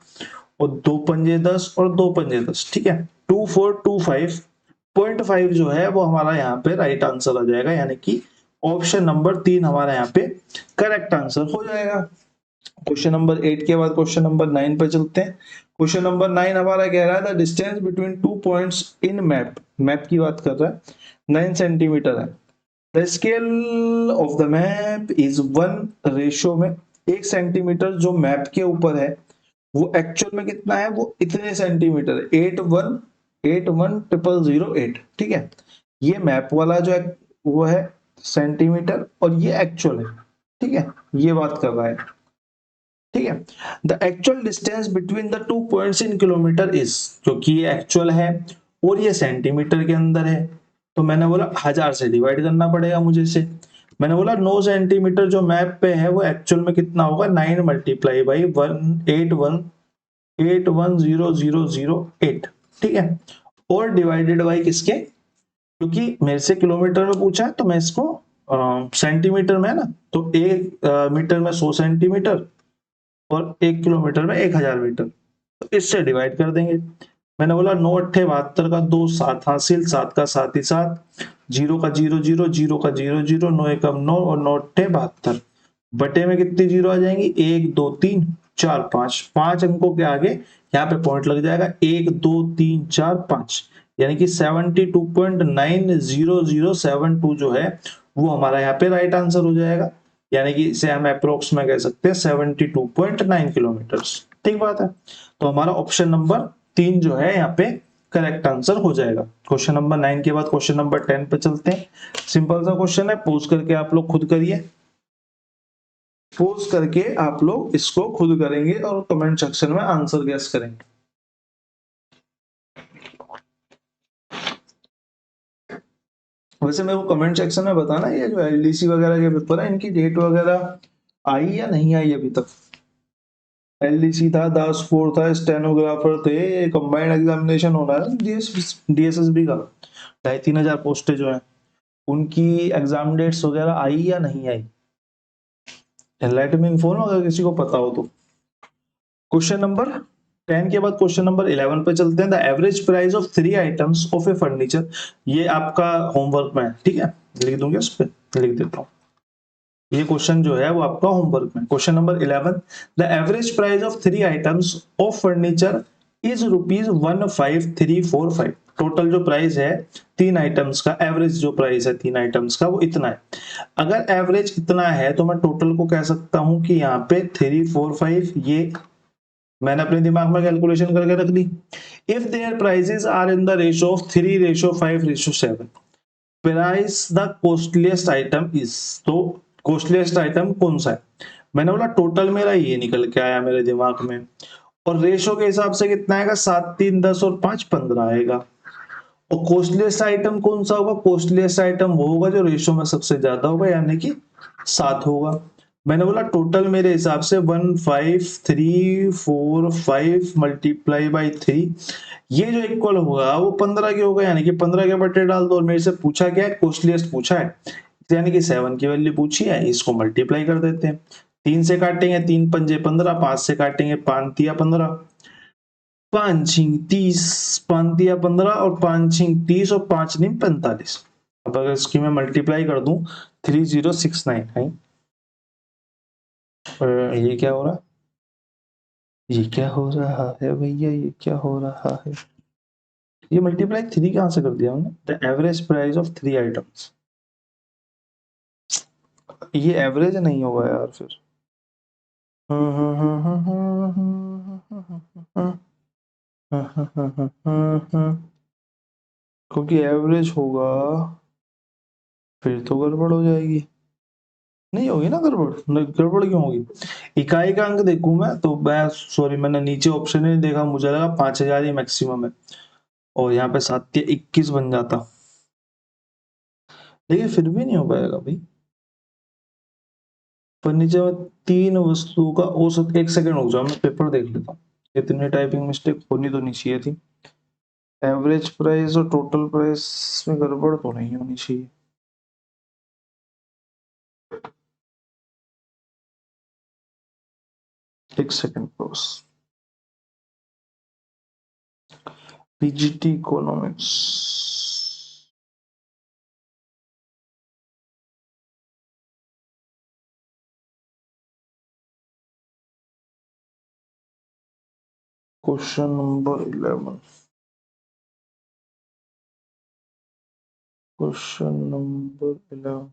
और 2 पंजे 10 और 2 पंजे 10, ठीक है 2425 0.5 जो है वो हमारा यहाँ पे राइट आंसर आ जाएगा, यानी कि ऑप्शन नंबर 3 हमारा यहाँ पे करेक्ट आंसर हो जाएगा। क्वेश्चन नंबर 8 के बाद क्वेश्चन नंबर 9 पे चलते हैं। क्वेश्चन नंबर 9 हमारा कह रहा है the distance between 2 points in map, map की बात कर रहा है 9 सेंटीमीटर है। The scale of the map is 1 ratio में 1 सेंटीमीटर जो मैप के ऊपर है वो एक्चुअल में कितना है, वो इतने सेंटीमीटर है 81,008, ठीक है। ये मैप वाला जो है वो है सेंटीमीटर और ये एक्चुअल है, ठीक है, ये बात कर रहा है, ठीक है। The actual distance between the 2 points in kilometre is, क्योंकि ये एक्चुअल है और ये सेंटीमीटर के अंदर है तो मैंने बोला 1000 से डिवाइड करना पड़ेगा मुझे इसे। मैंने बोला 9 सेंटीमीटर जो मैप पे है वो एक्चुअल में कितना होगा 9 मल्टीप्लाई बाई 181,008, ठीक है, और डिवाइडेड बाई किसके, क्योंकि मेरे से किलोमीटर में पूछा है तो मैं इसको सेंटीमीटर में है ना, तो 1 मीटर में 100 सेंटीमीटर और 1 किलोमीटर में 1000 मीटर, तो इससे डिवाइड कर देंगे। मैंने बोला 9 8 72 का 2 7 हासिल, 7 का 7 ही 7, 0 का 0 0 0 का 0 0, 9 एकम 9 और 9 8 72, बटे में कितनी जीरो आ जाएंगी 1 2 3 4 5, 5 अंकों के आगे यहाँ पे पॉइंट लग जाएगा 1 2 3 4 5, यानी कि 72.90072 जो है वो हमारा यहाँ पे राइट आंसर हो जाएगा, यानी कि इसे हम अप्रोक्स में कह सकते हैं 72.9 किलोमीटर, ठीक बात है। तो हमारा ऑप्शन नंबर 3 जो है यहाँ पे करेक्ट आंसर हो जाएगा। क्वेश्चन नंबर 9 के बाद क्वेश्चन नंबर 10 पे चलते हैं। सिंपल सा क्वेश्चन है, पोज करके आप लोग खुद करिए, पोज करके आप लोग इसको खुद करेंगे और कमेंट सेक्शन में आंसर गेस करेंगे। वैसे मेरे को कमेंट सेक्शन में बताना ये जो एलडीसी वगैरह के पेपर है इनकी डेट वगैरह आई या नहीं आई अभी तक। एलडीसी था, दास 4 था, स्टेनोग्राफर थे, ये कंबाइंड एग्जामिनेशन होना है डीएसएसबी का 2,500 पोस्टें जो है उनकी एग्जाम डेट्स वगैरह आई या नहीं आई, एनलाइटन में इन्फॉर्म अगर किसी को पता हो तो। क्वेश्चन नंबर 10 के बाद क्वेश्चन नंबर 11 पे चलते हैं। The average price of 3 items of A furniture, ये आपका होमवर्क में है, ठीक है, लिख दूंगा इस पे, लिख देता हूँ। ये क्वेश्चन जो है वो आपका होमवर्क में। Question number 11, the average price of 3 items of furniture is ₹15,345। Total जो प्राइस है 3 आइटम्स का, एवरेज जो प्राइस है 3 आइटम्स का वो इतना है। अगर एवरेज इतना है तो मैं टोटल को कह सकता हूं कि यहाँ पे 345, ये मैंने अपने दिमाग में कैलकुलेशन करके रख ली। If there prices are in the ratio of 3:5:7, price the costliest item is, तो कॉस्टलीस्ट आइटम कौन सा है? मैंने बोला टोटल मेरा ये निकल के आया मेरे दिमाग में, और रेशो के हिसाब से कितना आएगा? 7, 3, 10 और 5, 15 आएगा। और कॉस्टलीस्ट आइटम कौन सा होगा? कॉस्टलीस्ट आइटम वो होगा जो रेशो में सबसे ज्यादा होगा, यानी कि 7 होगा। मैंने बोला टोटल मेरे हिसाब से 15345 मल्टीप्लाई बाई 3, ये जो इक्वल होगा वो 15 के होगा, यानी कि 15 के बटे डाल दो। और मेरे से पूछा क्या है? कॉस्टलीस्ट पूछा है, यानी कि 7 की वैल्यू पूछी है, इसको मल्टीप्लाई कर देते हैं। 3 से काटेंगे 3 पंजे 15, 5 से काटेंगे 5 तिया 15, 5 छिंग 30, 5 तिया 15 और 5 छिंग 30 और 5 निम 45। अब अगर इसकी मैं मल्टीप्लाई कर दूं 3069 है। ये क्या हो रहा है? ये क्या हो रहा है भैया? ये क्या हो रहा है? ये मल्टीप्लाई 3 कहां से कर दिया हमने? The average price of 3 items, ये एवरेज नहीं होगा यार फिर। क्योंकि एवरेज होगा फिर तो गड़बड़ हो जाएगी। नहीं होगी ना गड़बड़? गड़बड़ क्यों होगी? इकाई का अंक देखूं मैं तो मैं सॉरी, मैंने नीचे ऑप्शन ही नहीं देखा, मुझे लगा 5000 ही मैक्सिमम है, और यहाँ पे 7 या 21 बन जाता, लेकिन फिर भी नहीं हो पाएगा भाई। फर्नीचर में 3 वस्तुओं का औसत, 1 सेकंड हो जाओ मैं पेपर देख लेता हूँ, इतनी टाइपिंग मिस्टेक होनी तो नहीं चाहिए थी। एवरेज प्राइस और टोटल प्राइस में गड़बड़ तो नहीं होनी चाहिए। एक second boss. PGT economics, question number 11, question number 11,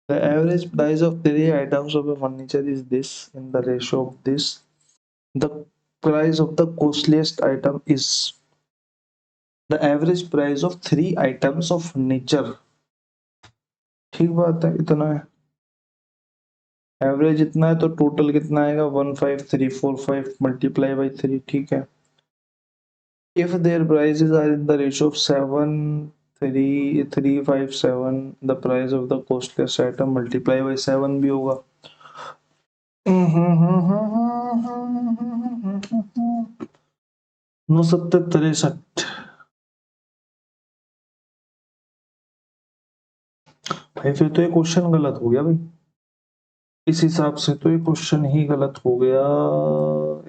the average price of 3 items of a furniture is this in the ratio of this, the price of the costliest item is, the average price of 3 items of furniture, ठीक बात है, इतना है। एवरेज इतना है तो टोटल कितना आएगा? 15345 मल्टीप्लाई बाई 3, ठीक है। If their prices are in the ratio of 7:3:5:7, the price of the costless item multiply by 7 भी होगा। 9,70,63। भाई फिर तो ये क्वेश्चन गलत हो गया भाई, इस हिसाब से तो ये क्वेश्चन ही गलत हो गया।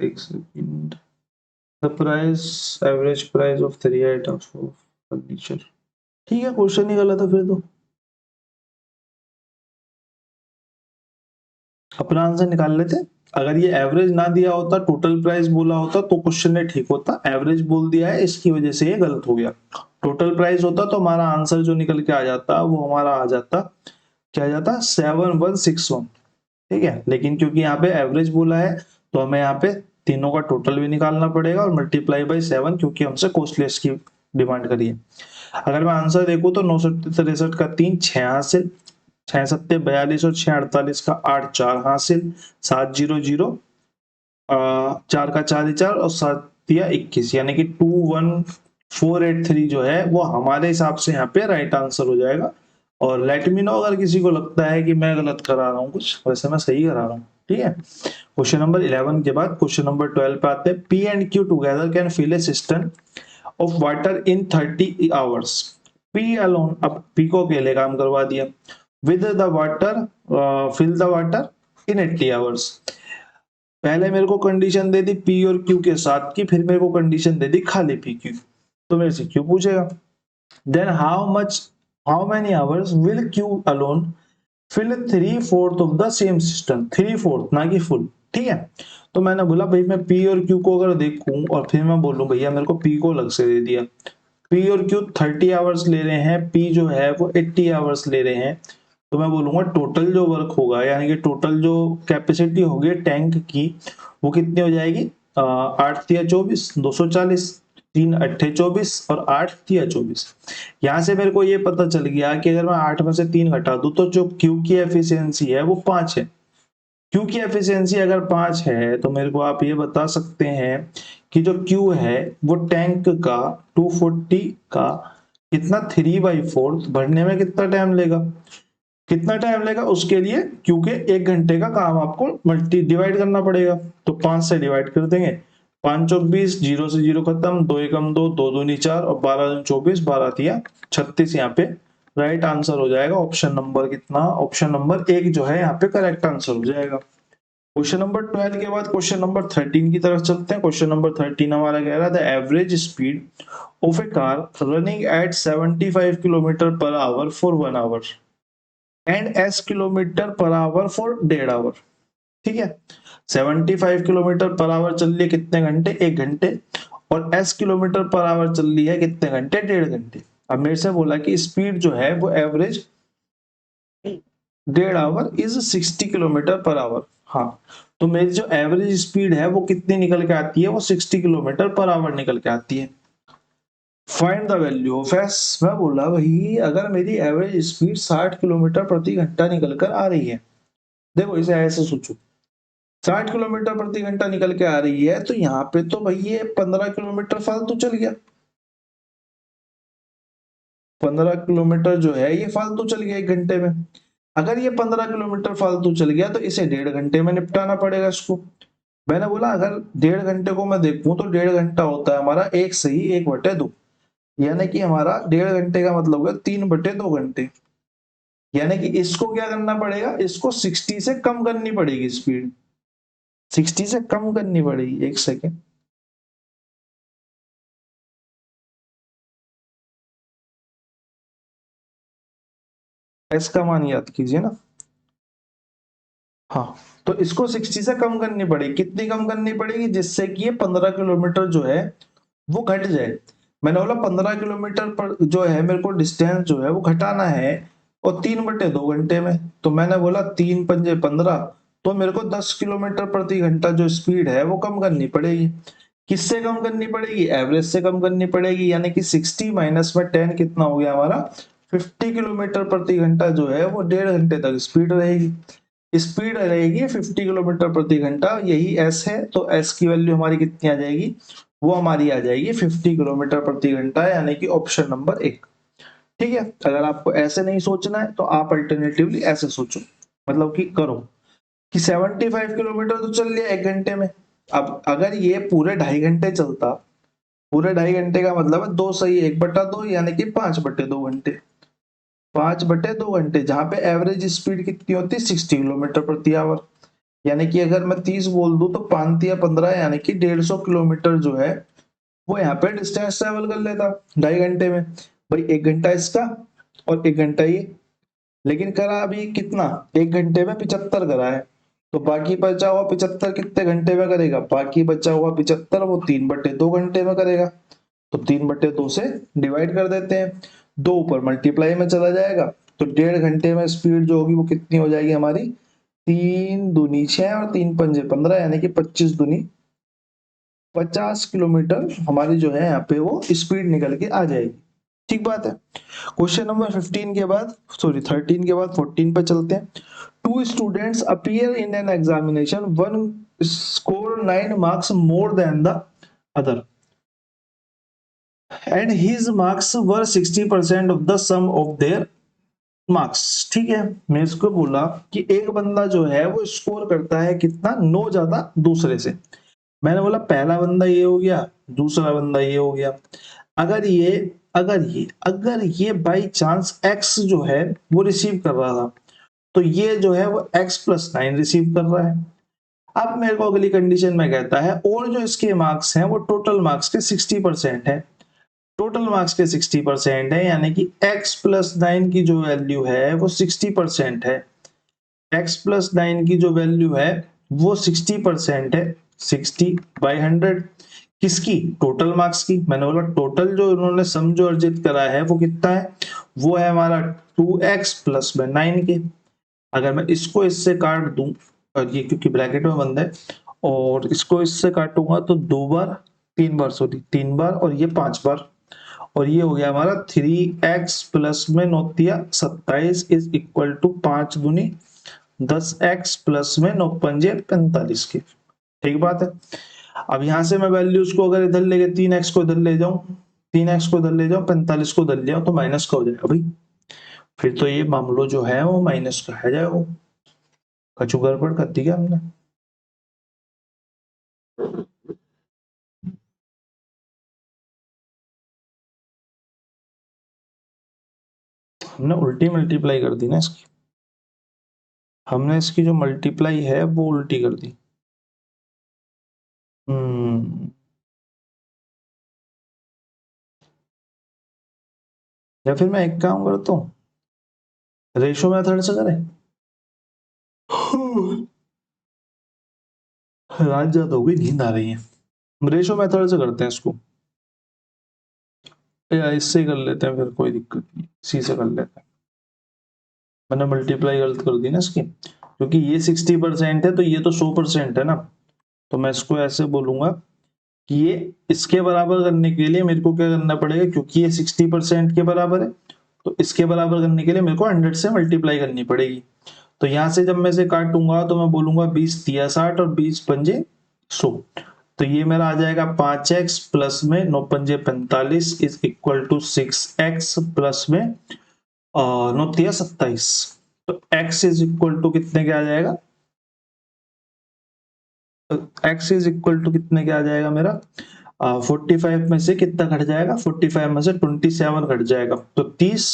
एक second, the price, average price of 3 items of furniture, ठीक है क्वेश्चन ही गलत है फिर तो। अपना आंसर निकाल लेते। अगर ये एवरेज ना दिया होता, टोटल प्राइस बोला होता तो क्वेश्चन ने ठीक होता, एवरेज बोल दिया है इसकी वजह से ये गलत हो गया। टोटल प्राइस होता तो हमारा आंसर जो निकल के आ जाता वो हमारा आ जाता, क्या आ जाता? 7161, ठीक है। लेकिन क्योंकि यहाँ पे एवरेज बोला है तो हमें यहाँ पे तीनों का टोटल भी निकालना पड़ेगा और मल्टीप्लाई बाई 7, क्योंकि हमसे कॉस्टलेस की डिमांड करी है। अगर मैं आंसर देखूं तो 963 का 3 6 हासिल, 6 सत्ते 42 और 6 48 का 8 4 हासिल, 7 0 0, 4 का 4 ही 4 और 7 या 21, यानी कि 21483 जो है वो हमारे हिसाब से यहाँ पे राइट आंसर हो जाएगा। और लेट मी नो अगर किसी को लगता है कि मैं गलत करा रहा हूँ कुछ, वैसे मैं सही करा रहा हूँ, ठीक है। क्वेश्चन नंबर 11 के बाद क्वेश्चन नंबर 12 पे आते हैं। P and Q together can fill a system of water in 30 hours. P alone, अब पी को अकेले काम करवा दिया, with the water fill the water in 80 hours. पहले मेरे को कंडीशन दे दी पी और क्यू के साथ की, फिर मेरे को कंडीशन दे दी खाली पी क्यू, तो मेरे से क्यू पूछेगा। Then how many hours will Q alone fill 3/4 of the same system, 3/4 ना कि फुल, ठीक है। तो मैंने बोला भाई मैं पी और क्यू को अगर देखूं और फिर मैं बोलूं भैया मेरे को पी को अलग से दे दिया, पी और क्यू 30 आवर्स ले रहे हैं, पी जो है वो 80 आवर्स ले रहे हैं, तो मैं बोलूंगा टोटल जो वर्क होगा यानी कि टोटल जो कैपेसिटी होगी टैंक की वो कितनी हो जाएगी, 8×3 = 24, 240, 3×8 = 24 और 8×3 = 24। यहाँ से मेरे को ये पता चल गया कि अगर मैं 8 में से 3 घटा दूं तो जो क्यू की एफिशिएंसी है वो 5 है। क्यू की एफिशिएंसी अगर 5 है तो मेरे को आप ये बता सकते हैं कि जो क्यू है वो टैंक का 240 का कितना 3/4 भरने में कितना टाइम लेगा, कितना टाइम लेगा उसके लिए क्योंकि 1 घंटे का काम आपको मल्टी डिवाइड करना पड़ेगा। तो 5 से डिवाइड कर देंगे, 5×4 = 20, 0 से 0 खत्म, 2 एकम 2, 2 दूनी 4 और 12×2 = 24, 12×3 = 36। यहाँ पे राइट आंसर हो जाएगा ऑप्शन नंबर कितना, ऑप्शन नंबर 1 जो है यहाँ पे करेक्ट आंसर हो जाएगा। क्वेश्चन नंबर 12 के बाद क्वेश्चन नंबर 13 की तरफ चलते हैं। क्वेश्चन नंबर 13 हमारा कह रहा था average speed of a car running at 75 km/h for 1 hour and s km/h for 1.5 hour, ठीक है। 75 km/h चल रही है कितने घंटे, 1 घंटे, और s km/h चल रही है कितने घंटे, 1.5 घंटे। अब मेरे से बोला कि स्पीड जो है वो एवरेज 1.5 आवर इज 60 km/h। हाँ, तो मेरी जो एवरेज स्पीड है वो कितनी निकल के आती है, वो 60 km/h निकल के आती है। Find the value of S. मैं बोला भाई अगर मेरी एवरेज स्पीड 60 किलोमीटर प्रति घंटा निकल कर आ रही है, देखो इसे ऐसे सोचो, 60 किलोमीटर प्रति घंटा निकल के आ रही है तो यहाँ पे तो भाई ये 15 किलोमीटर फालतू चल गया, 15 किलोमीटर जो है ये फालतू चल गया 1 घंटे में। अगर ये 15 किलोमीटर फालतू चल गया तो इसे 1.5 घंटे में निपटाना पड़ेगा इसको। मैंने बोला अगर 1.5 घंटे को मैं देखूं तो 1.5 घंटा होता है हमारा 1 = 1/2, यानी कि हमारा 1.5 घंटे का मतलब है 3/2 घंटे। यानी कि इसको क्या करना पड़ेगा, इसको 60 से कम करनी पड़ेगी स्पीड, 60 से कम करनी पड़ेगी। 1 सेकेंड, एस का मान याद कीजिए ना। हाँ, तो इसको 60 से कम करनी पड़ेगी, कितनी कम करनी पड़ेगी, जिससे कि ये 15 किलोमीटर जो है वो घट जाए। मैंने बोला 15 किलोमीटर पर जो है मेरे को डिस्टेंस जो है वो घटाना है और 3/2 घंटे में। तो मैंने बोला 3×5 = 15, तो मेरे को 10 किलोमीटर प्रति घंटा जो स्पीड है वो कम करनी पड़ेगी। किससे कम करनी पड़ेगी, एवरेज से कम करनी पड़ेगी, यानी कि 60 माइनस में 10 कितना हो गया हमारा, 50 किलोमीटर प्रति घंटा जो है वो 1.5 घंटे तक स्पीड रहेगी। स्पीड रहेगी 50 किलोमीटर प्रति घंटा, यही एस है। तो एस की वैल्यू हमारी कितनी आ जाएगी, वो हमारी आ जाएगी 50 किलोमीटर प्रति घंटा, यानी कि ऑप्शन नंबर 1, ठीक है। अगर आपको ऐसे नहीं सोचना है तो आप अल्टरनेटिवली ऐसे सोचो, मतलब कि करो कि 75 किलोमीटर तो चल लिया 1 घंटे में। अब अगर ये पूरे 2.5 घंटे चलता, पूरे 2.5 घंटे का मतलब है 2 सही 1/2 यानी कि 5/2 घंटे, 5/2 घंटे, जहां पे एवरेज स्पीड कितनी होती है 60 किलोमीटर प्रति आवर। यानी कि अगर मैं 30 बोल दूं तो 5×3 = 15 यानी कि 150 किलोमीटर जो है वो यहाँ पे डिस्टेंस ट्रेवल कर लेता 2.5 घंटे में। भाई 1 घंटा इसका और 1 घंटा ये, लेकिन करा अभी कितना, 1 घंटे में 75 करा है। तो बाकी बचा हुआ 75 कितने घंटे में करेगा, बाकी बचा हुआ 75 वो 3/2 घंटे में करेगा। तो 3/2 से डिवाइड कर देते हैं, 2 ऊपर मल्टीप्लाई में चला जाएगा, तो 1.5 घंटे में स्पीड जो होगी वो कितनी हो जाएगी हमारी, 3×2 = 6 और 3×5 = 15 यानी कि 25×2 = 50 किलोमीटर हमारी जो है यहाँ पे वो स्पीड निकल के आ जाएगी। ठीक बात है। क्वेश्चन नंबर 15 के बाद, सॉरी 13 के बाद 14 पे चलते हैं। Two students appear in an examination, one score 9 marks more than the other and his marks were 60% of the sum of their marks. ठीक है, मैं इसको बोला कि एक बंदा जो है वो स्कोर करता है कितना, 9 ज्यादा दूसरे से। मैंने बोला पहला बंदा ये हो गया, दूसरा बंदा ये हो गया। अगर ये बाई चांस x जो है वो रिसीव कर रहा था, तो ये जो है वो x+9 रिसीव कर रहा है। अब मेरे को अगली कंडीशन में कहता है और जो इसके मार्क्स हैं वो टोटल मार्क्स के 60% है, टोटल मार्क्स के 60% है, यानी कि x+9 की जो वैल्यू है वो 60% है। x प्लस 9 की जो वैल्यू है वो 60% है, 60/100 किसकी, टोटल मार्क्स की। मैंने बोला टोटल जो इन्होंने सम जो अर्जित करा है वो कितना है, वो है हमारा 2x प्लस में 9 के। अगर मैं इसको इससे काट दूं, और ये क्योंकि ब्रैकेट में बंद है, और इसको इससे काटूंगा तो 2 बार, 3 बार, सॉरी 3 बार, और ये 5 बार, और ये हो गया हमारा 3x प्लस में 9×27 इज इक्वल टू 5 दूनी 10x प्लस में 9×5 45 के। ठीक बात है। अब यहां से मैं वैल्यूज को अगर इधर लेके 3x को इधर ले जाऊं, 3x को इधर ले जाऊं, 45 को इधर ले जाऊं, तो माइनस का हो जाएगा भाई। फिर तो ये मामलो जो है वो माइनस का है जाएगा। कछु गड़बड़ कर दी क्या हमने? हमने उल्टी मल्टीप्लाई कर दी ना इसकी, हमने इसकी जो मल्टीप्लाई है वो उल्टी कर दी। या फिर मैं एक काम करता हूँ, रेशो मेथड से करें। रात ज्यादा हो गई, नींद आ रही है। रेशो मेथड से करते हैं इसको, या इससे ही कर लेते हैं, फिर कोई दिक्कत नहीं, इसी से कर लेते हैं। मैंने मल्टीप्लाई गलत कर दी ना इसकी, क्योंकि ये 60% है तो ये तो 100% है ना। तो मैं इसको ऐसे बोलूंगा कि ये इसके बराबर करने के लिए मेरे को क्या करना पड़ेगा, क्योंकि ये 60% के बराबर है तो इसके बराबर करने के लिए मेरे को 100 से मल्टीप्लाई करनी पड़ेगी। तो यहां से जब मैं इसे काटूंगा तो मैं बोलूंगा 20 तिया 60 और 20 पंजे 100। तो ये मेरा आ जाएगा 5x प्लस में 9 पंजे 45 is equal to 6x plus में 9 तिया 27। तो x इज इक्वल टू कितने के आ जाएगा, x इज इक्वल टू कितने के आ जाएगा मेरा, 45 में से कितना घट जाएगा, 45 में से 27 घट जाएगा, तो 30,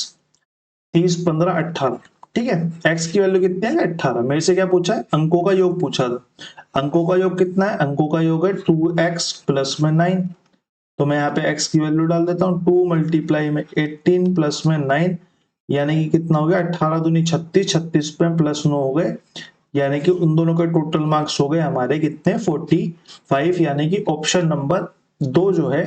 30 15 18। ठीक है, x की वैल्यू कितनी है, 18। मेरे से क्या पूछा है, अंकों का योग पूछा था। अंकों का योग कितना है, अंकों का योग है 2x प्लस में 9। तो मैं यहाँ पे x की वैल्यू डाल देता हूँ, 2 मल्टीप्लाई में 18 प्लस में 9, यानी कि कितना हो गया, 18 दूनी 36, 36 पे प्लस 9 हो गए, यानी कि उन दोनों के टोटल मार्क्स हो गए हमारे कितने, 45। यानी कि ऑप्शन नंबर 2 जो है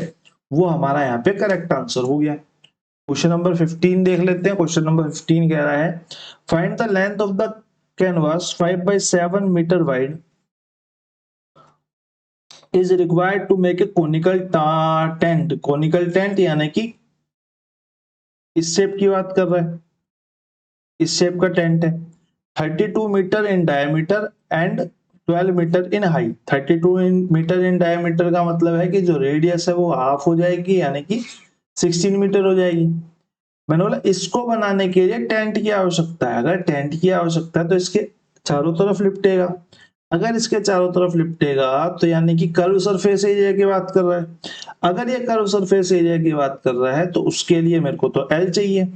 वो हमारा यहाँ पे करेक्ट आंसर हो गया। क्वेश्चन नंबर 15 देख लेते हैं। क्वेश्चन नंबर 15 कह रहा है, find the length of the canvas 5/7 metre wide is required to make a conical tent. Conical tent यानी कि इस शेप की बात कर रहा है, इस शेप का टेंट है। 32 metre in diameter and 12 metre in height. 32 metre in diameter का मतलब है कि जो रेडियस है वो हाफ हो जाएगी, यानी कि 16 मीटर हो जाएगी। मैंने बोला इसको बनाने के लिए टेंट की आवश्यकता है। अगर टेंट की आवश्यकता है तो इसके चारों तरफ लिपटेगा। अगर इसके चारों तरफ लिपटेगा तो यानी कि कर्व सरफेस एरिया की बात कर रहा है। अगर ये कर्व सरफेस एरिया की बात कर रहा है तो उसके लिए मेरे को तो एल चाहिए,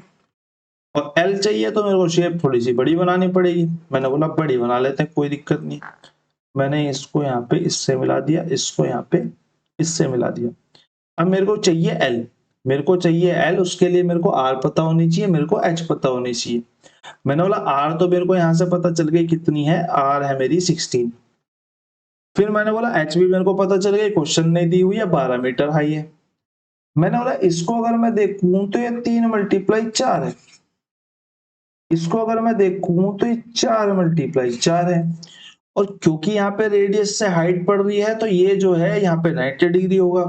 और एल चाहिए तो मेरे को शेप थोड़ी सी बड़ी बनानी पड़ेगी। मैंने बोला बड़ी बना लेते हैं, कोई दिक्कत नहीं। मैंने इसको यहाँ पे इससे मिला दिया, इसको यहाँ पे इससे मिला दिया। अब मेरे को चाहिए एल, मेरे को चाहिए एल, उसके लिए मेरे को आर पता होनी चाहिए, मेरे को एच पता होनी चाहिए। मैंने बोला आर तो मेरे को यहां से पता चल गई कितनी है, आर है मेरी 16। फिर मैंने बोला एच भी मेरे को पता चल गई, क्वेश्चन नहीं दी हुई है, 12 मीटर हाई है। मैंने बोला इसको अगर मैं देखूं तो ये 3 मल्टीप्लाई 4 है, इसको अगर मैं देखूं तो ये 4 मल्टीप्लाई 4 है। और क्योंकि यहाँ पे रेडियस से हाइट पड़ रही है तो ये जो है यहाँ पे 90 डिग्री होगा।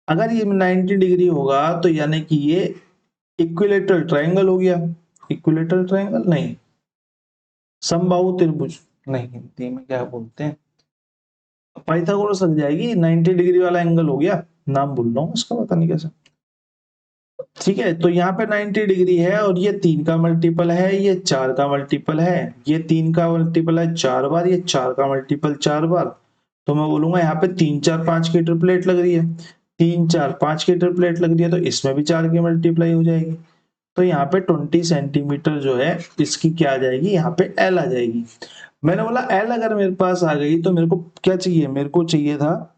अगर ये 90 डिग्री होगा तो यानी कि ये इक्विलेटरल ट्रायंगल हो गया। इक्विलेटरल ट्रायंगल नहीं, समबाहु त्रिभुज, नहीं हिंदी में क्या बोलते हैं, पाइथागोरस लग जाएगी। 90 डिग्री वाला एंगल हो गया, नाम भूल रहा हूँ इसका, पता नहीं कैसे। ठीक है, तो यहाँ पे 90 डिग्री है और ये 3 का मल्टीपल है, ये 4 का मल्टीपल है, ये 3 का मल्टीपल है 4 बार, ये 4 का मल्टीपल 4 बार। तो मैं बोलूंगा यहाँ पे 3 4 5 की ट्रिपलेट लग रही है, 3 4 5 की ट्रिपलेट लग रही है, तो इसमें भी 4 की मल्टीप्लाई हो जाएगी। तो यहाँ पे 20 सेंटीमीटर जो है इसकी क्या आ जाएगी, यहाँ पे एल आ जाएगी। मैंने बोला एल अगर मेरे पास आ गई तो मेरे को क्या चाहिए, मेरे को चाहिए था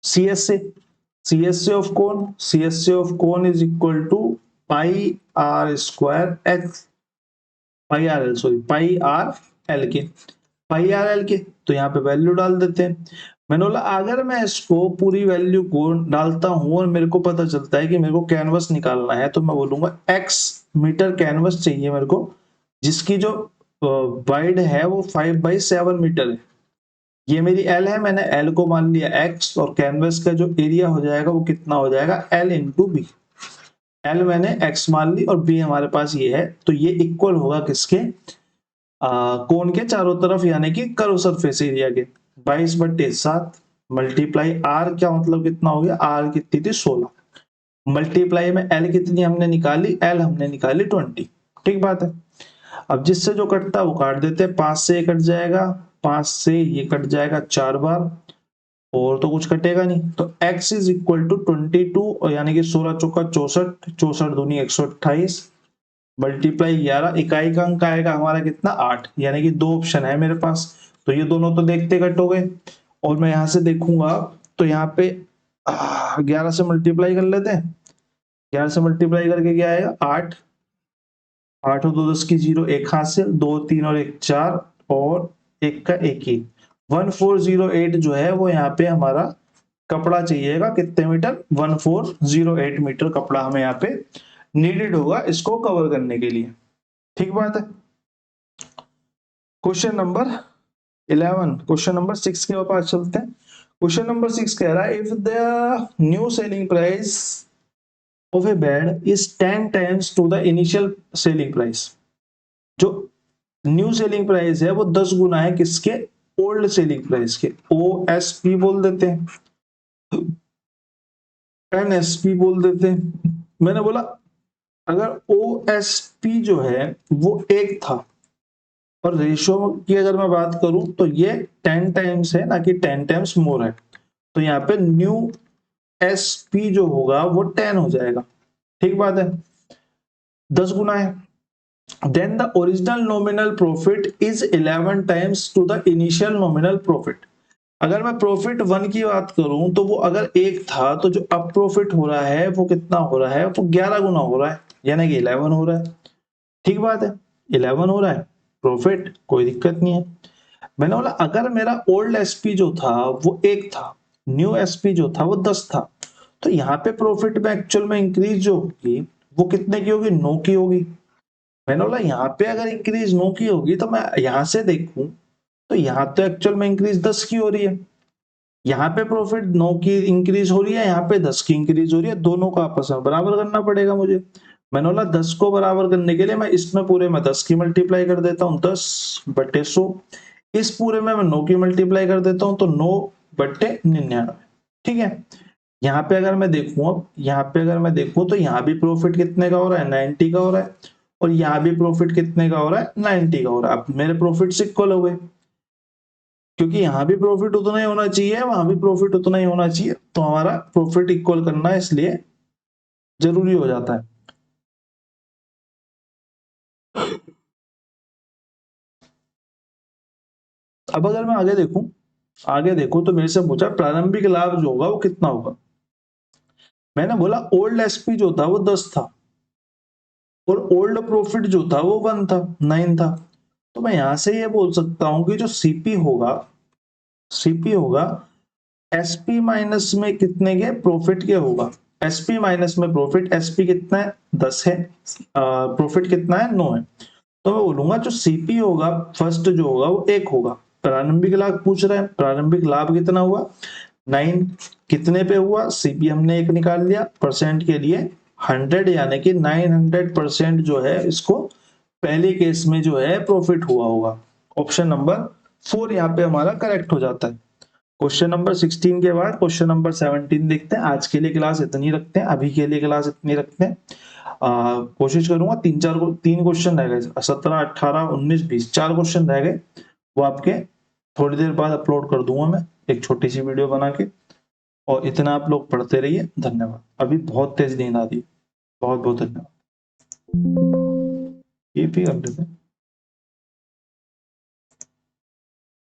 सी एस से। सी एस से ऑफ कोन, सी एस से of cone is equal to pi R square H, pi R L, sorry pi R L के, पाई आर एल के, तो यहाँ पे वैल्यू डाल देते हैं। मैंने बोला अगर मैं इसको पूरी वैल्यू को डालता हूं और मेरे को पता चलता है कि मेरे को कैनवस निकालना है, तो मैं बोलूंगा x मीटर कैनवस चाहिए मेरे को, जिसकी जो वाइड है वो 5/7 मीटर है। ये मेरी एल है, मैंने एल को मान लिया x, और कैनवस का जो एरिया हो जाएगा वो कितना हो जाएगा, एल इंटू बी। एल मैंने x मान ली और b हमारे पास ये है, तो ये इक्वल होगा किसके, कोन के चारों तरफ, यानी कि कर्व सरफेस एरिया के 22/7 मल्टीप्लाई आर, क्या मतलब कितना हो गया, आर कितनी थी 16, मल्टीप्लाई में एल कितनी हमने निकाली, एल हमने निकाली 20। ठीक बात है। अब जिससे जो कटता है वो काट देते हैं, 5 से ये कट जाएगा, 5 से ये कट जाएगा 4 बार, और तो कुछ कटेगा नहीं, तो x इज इक्वल टू 22, और यानी कि 16 चौका 64, 64 दूनी 128, मल्टीप्लाई 11, इकाई का अंक आएगा हमारा कितना 8, यानी कि 2 ऑप्शन है मेरे पास, तो ये दोनों तो देखते कट हो गए। और मैं यहां से देखूंगा तो यहाँ पे 11 से मल्टीप्लाई कर लेते हैं, 11 से मल्टीप्लाई करके क्या आएगा 8, 8 और 2 10 की 0, एक हाथ से 2 3 और 1 4, और एक का एक ही 1408 जो है वो यहाँ पे हमारा कपड़ा चाहिएगा, कितने मीटर, 1408 मीटर कपड़ा हमें यहाँ पे नीडेड होगा इसको कवर करने के लिए। ठीक बात है। क्वेश्चन नंबर 11, क्वेश्चन नंबर 6 के पास चलते हैं। क्वेश्चन नंबर 6 कह रहा है, if the new selling price of a bed is 10 times to the initial selling price, जो न्यू सेलिंग प्राइस है वो 10 गुना है किसके, ओल्ड सेलिंग प्राइस के, OSP बोल देते हैं, NSP बोल देते हैं। मैंने बोला अगर OSP जो है वो 1 था, और रेशियो की अगर मैं बात करूं तो ये 10 टाइम्स है, ना कि 10 टाइम्स मोर है, तो यहाँ पे न्यू SP जो होगा वो 10 हो जाएगा। ठीक बात है, 10 गुना है। Then the original nominal profit is 11 times to the initial nominal profit। अगर मैं प्रॉफिट 1 की बात करूं तो वो अगर 1 था, तो जो अब प्रॉफिट हो रहा है वो कितना हो रहा है, वो 11 गुना हो रहा है, यानी कि 11 हो रहा है। ठीक बात है, 11 हो रहा है प्रॉफिट, कोई दिक्कत नहीं है। मैंने बोला अगर मेरा ओल्ड SP जो था वो 1 था, न्यू SP जो था वो 10 था, तो यहाँ पे प्रॉफिट में एक्चुअल में इंक्रीज जो होगी वो कितने की होगी, 9 की होगी। मैंने बोला यहाँ पे अगर इंक्रीज 9 की होगी, तो मैं यहां से देखूं तो यहाँ तो एक्चुअल में इंक्रीज 10 की हो रही है, यहाँ पे प्रॉफिट 9 की इंक्रीज हो रही है, यहाँ पे 10 की इंक्रीज हो रही है, दोनों को आपस में बराबर करना पड़ेगा मुझे। मैंने बोला 10 को बराबर करने के लिए मैं इसमें पूरे में 10 की मल्टीप्लाई कर देता हूँ, 10/100, इस पूरे में मैं 9 की मल्टीप्लाई कर देता हूँ, तो 9/99। ठीक है, यहाँ पे अगर मैं देखूं, अब यहाँ पे अगर मैं देखूं तो यहाँ भी प्रॉफिट कितने का हो रहा है, 90 का हो रहा है, और यहाँ भी प्रॉफिट कितने का हो रहा है, 90 का हो रहा है। अब मेरे प्रॉफिट इक्वल हो गए, क्योंकि यहाँ भी प्रॉफिट उतना ही होना चाहिए, वहां भी प्रॉफिट उतना ही होना चाहिए, तो हमारा प्रॉफिट इक्वल करना इसलिए जरूरी हो जाता है। अब अगर मैं आगे देखूं तो मेरे से पूछा प्रारंभिक लाभ जो होगा वो कितना होगा। मैंने बोला ओल्ड SP जो था वो 10 था, और ओल्ड प्रॉफिट जो था वो 1 था, 9 था, तो मैं यहां से ये बोल सकता हूं कि जो CP होगा SP माइनस में कितने के प्रॉफिट के होगा, SP माइनस में प्रॉफिट, SP कितना है 10 है, प्रॉफिट कितना है 9 है, तो मैं बोलूंगा जो CP होगा फर्स्ट जो होगा वो 1 होगा। प्रारंभिक लाभ पूछ रहे हैं, प्रारंभिक लाभ कितना हुआ 9, कितने पे हुआ, CP हमने 1 निकाल लिया, परसेंट के लिए 100, यानी कि 900% जो है इसको पहले केस में जो है प्रॉफिट हुआ होगा। ऑप्शन नंबर 4 यहाँ पे हमारा करेक्ट हो जाता है। क्वेश्चन नंबर 16 के बाद क्वेश्चन नंबर 17 देखते हैं। आज के लिए क्लास इतनी रखते हैं, अभी के लिए क्लास इतनी रखते हैं। कोशिश करूंगा 3 क्वेश्चन रह गए, 17 18 19 20 4 क्वेश्चन रह गए, वो आपके थोड़ी देर बाद अपलोड कर दूंगा मैं एक छोटी सी वीडियो बना के। और इतना आप लोग पढ़ते रहिए, धन्यवाद। अभी बहुत तेज नींद आ रही है, बहुत बहुत धन्यवाद। ये भी कर लेते हैं।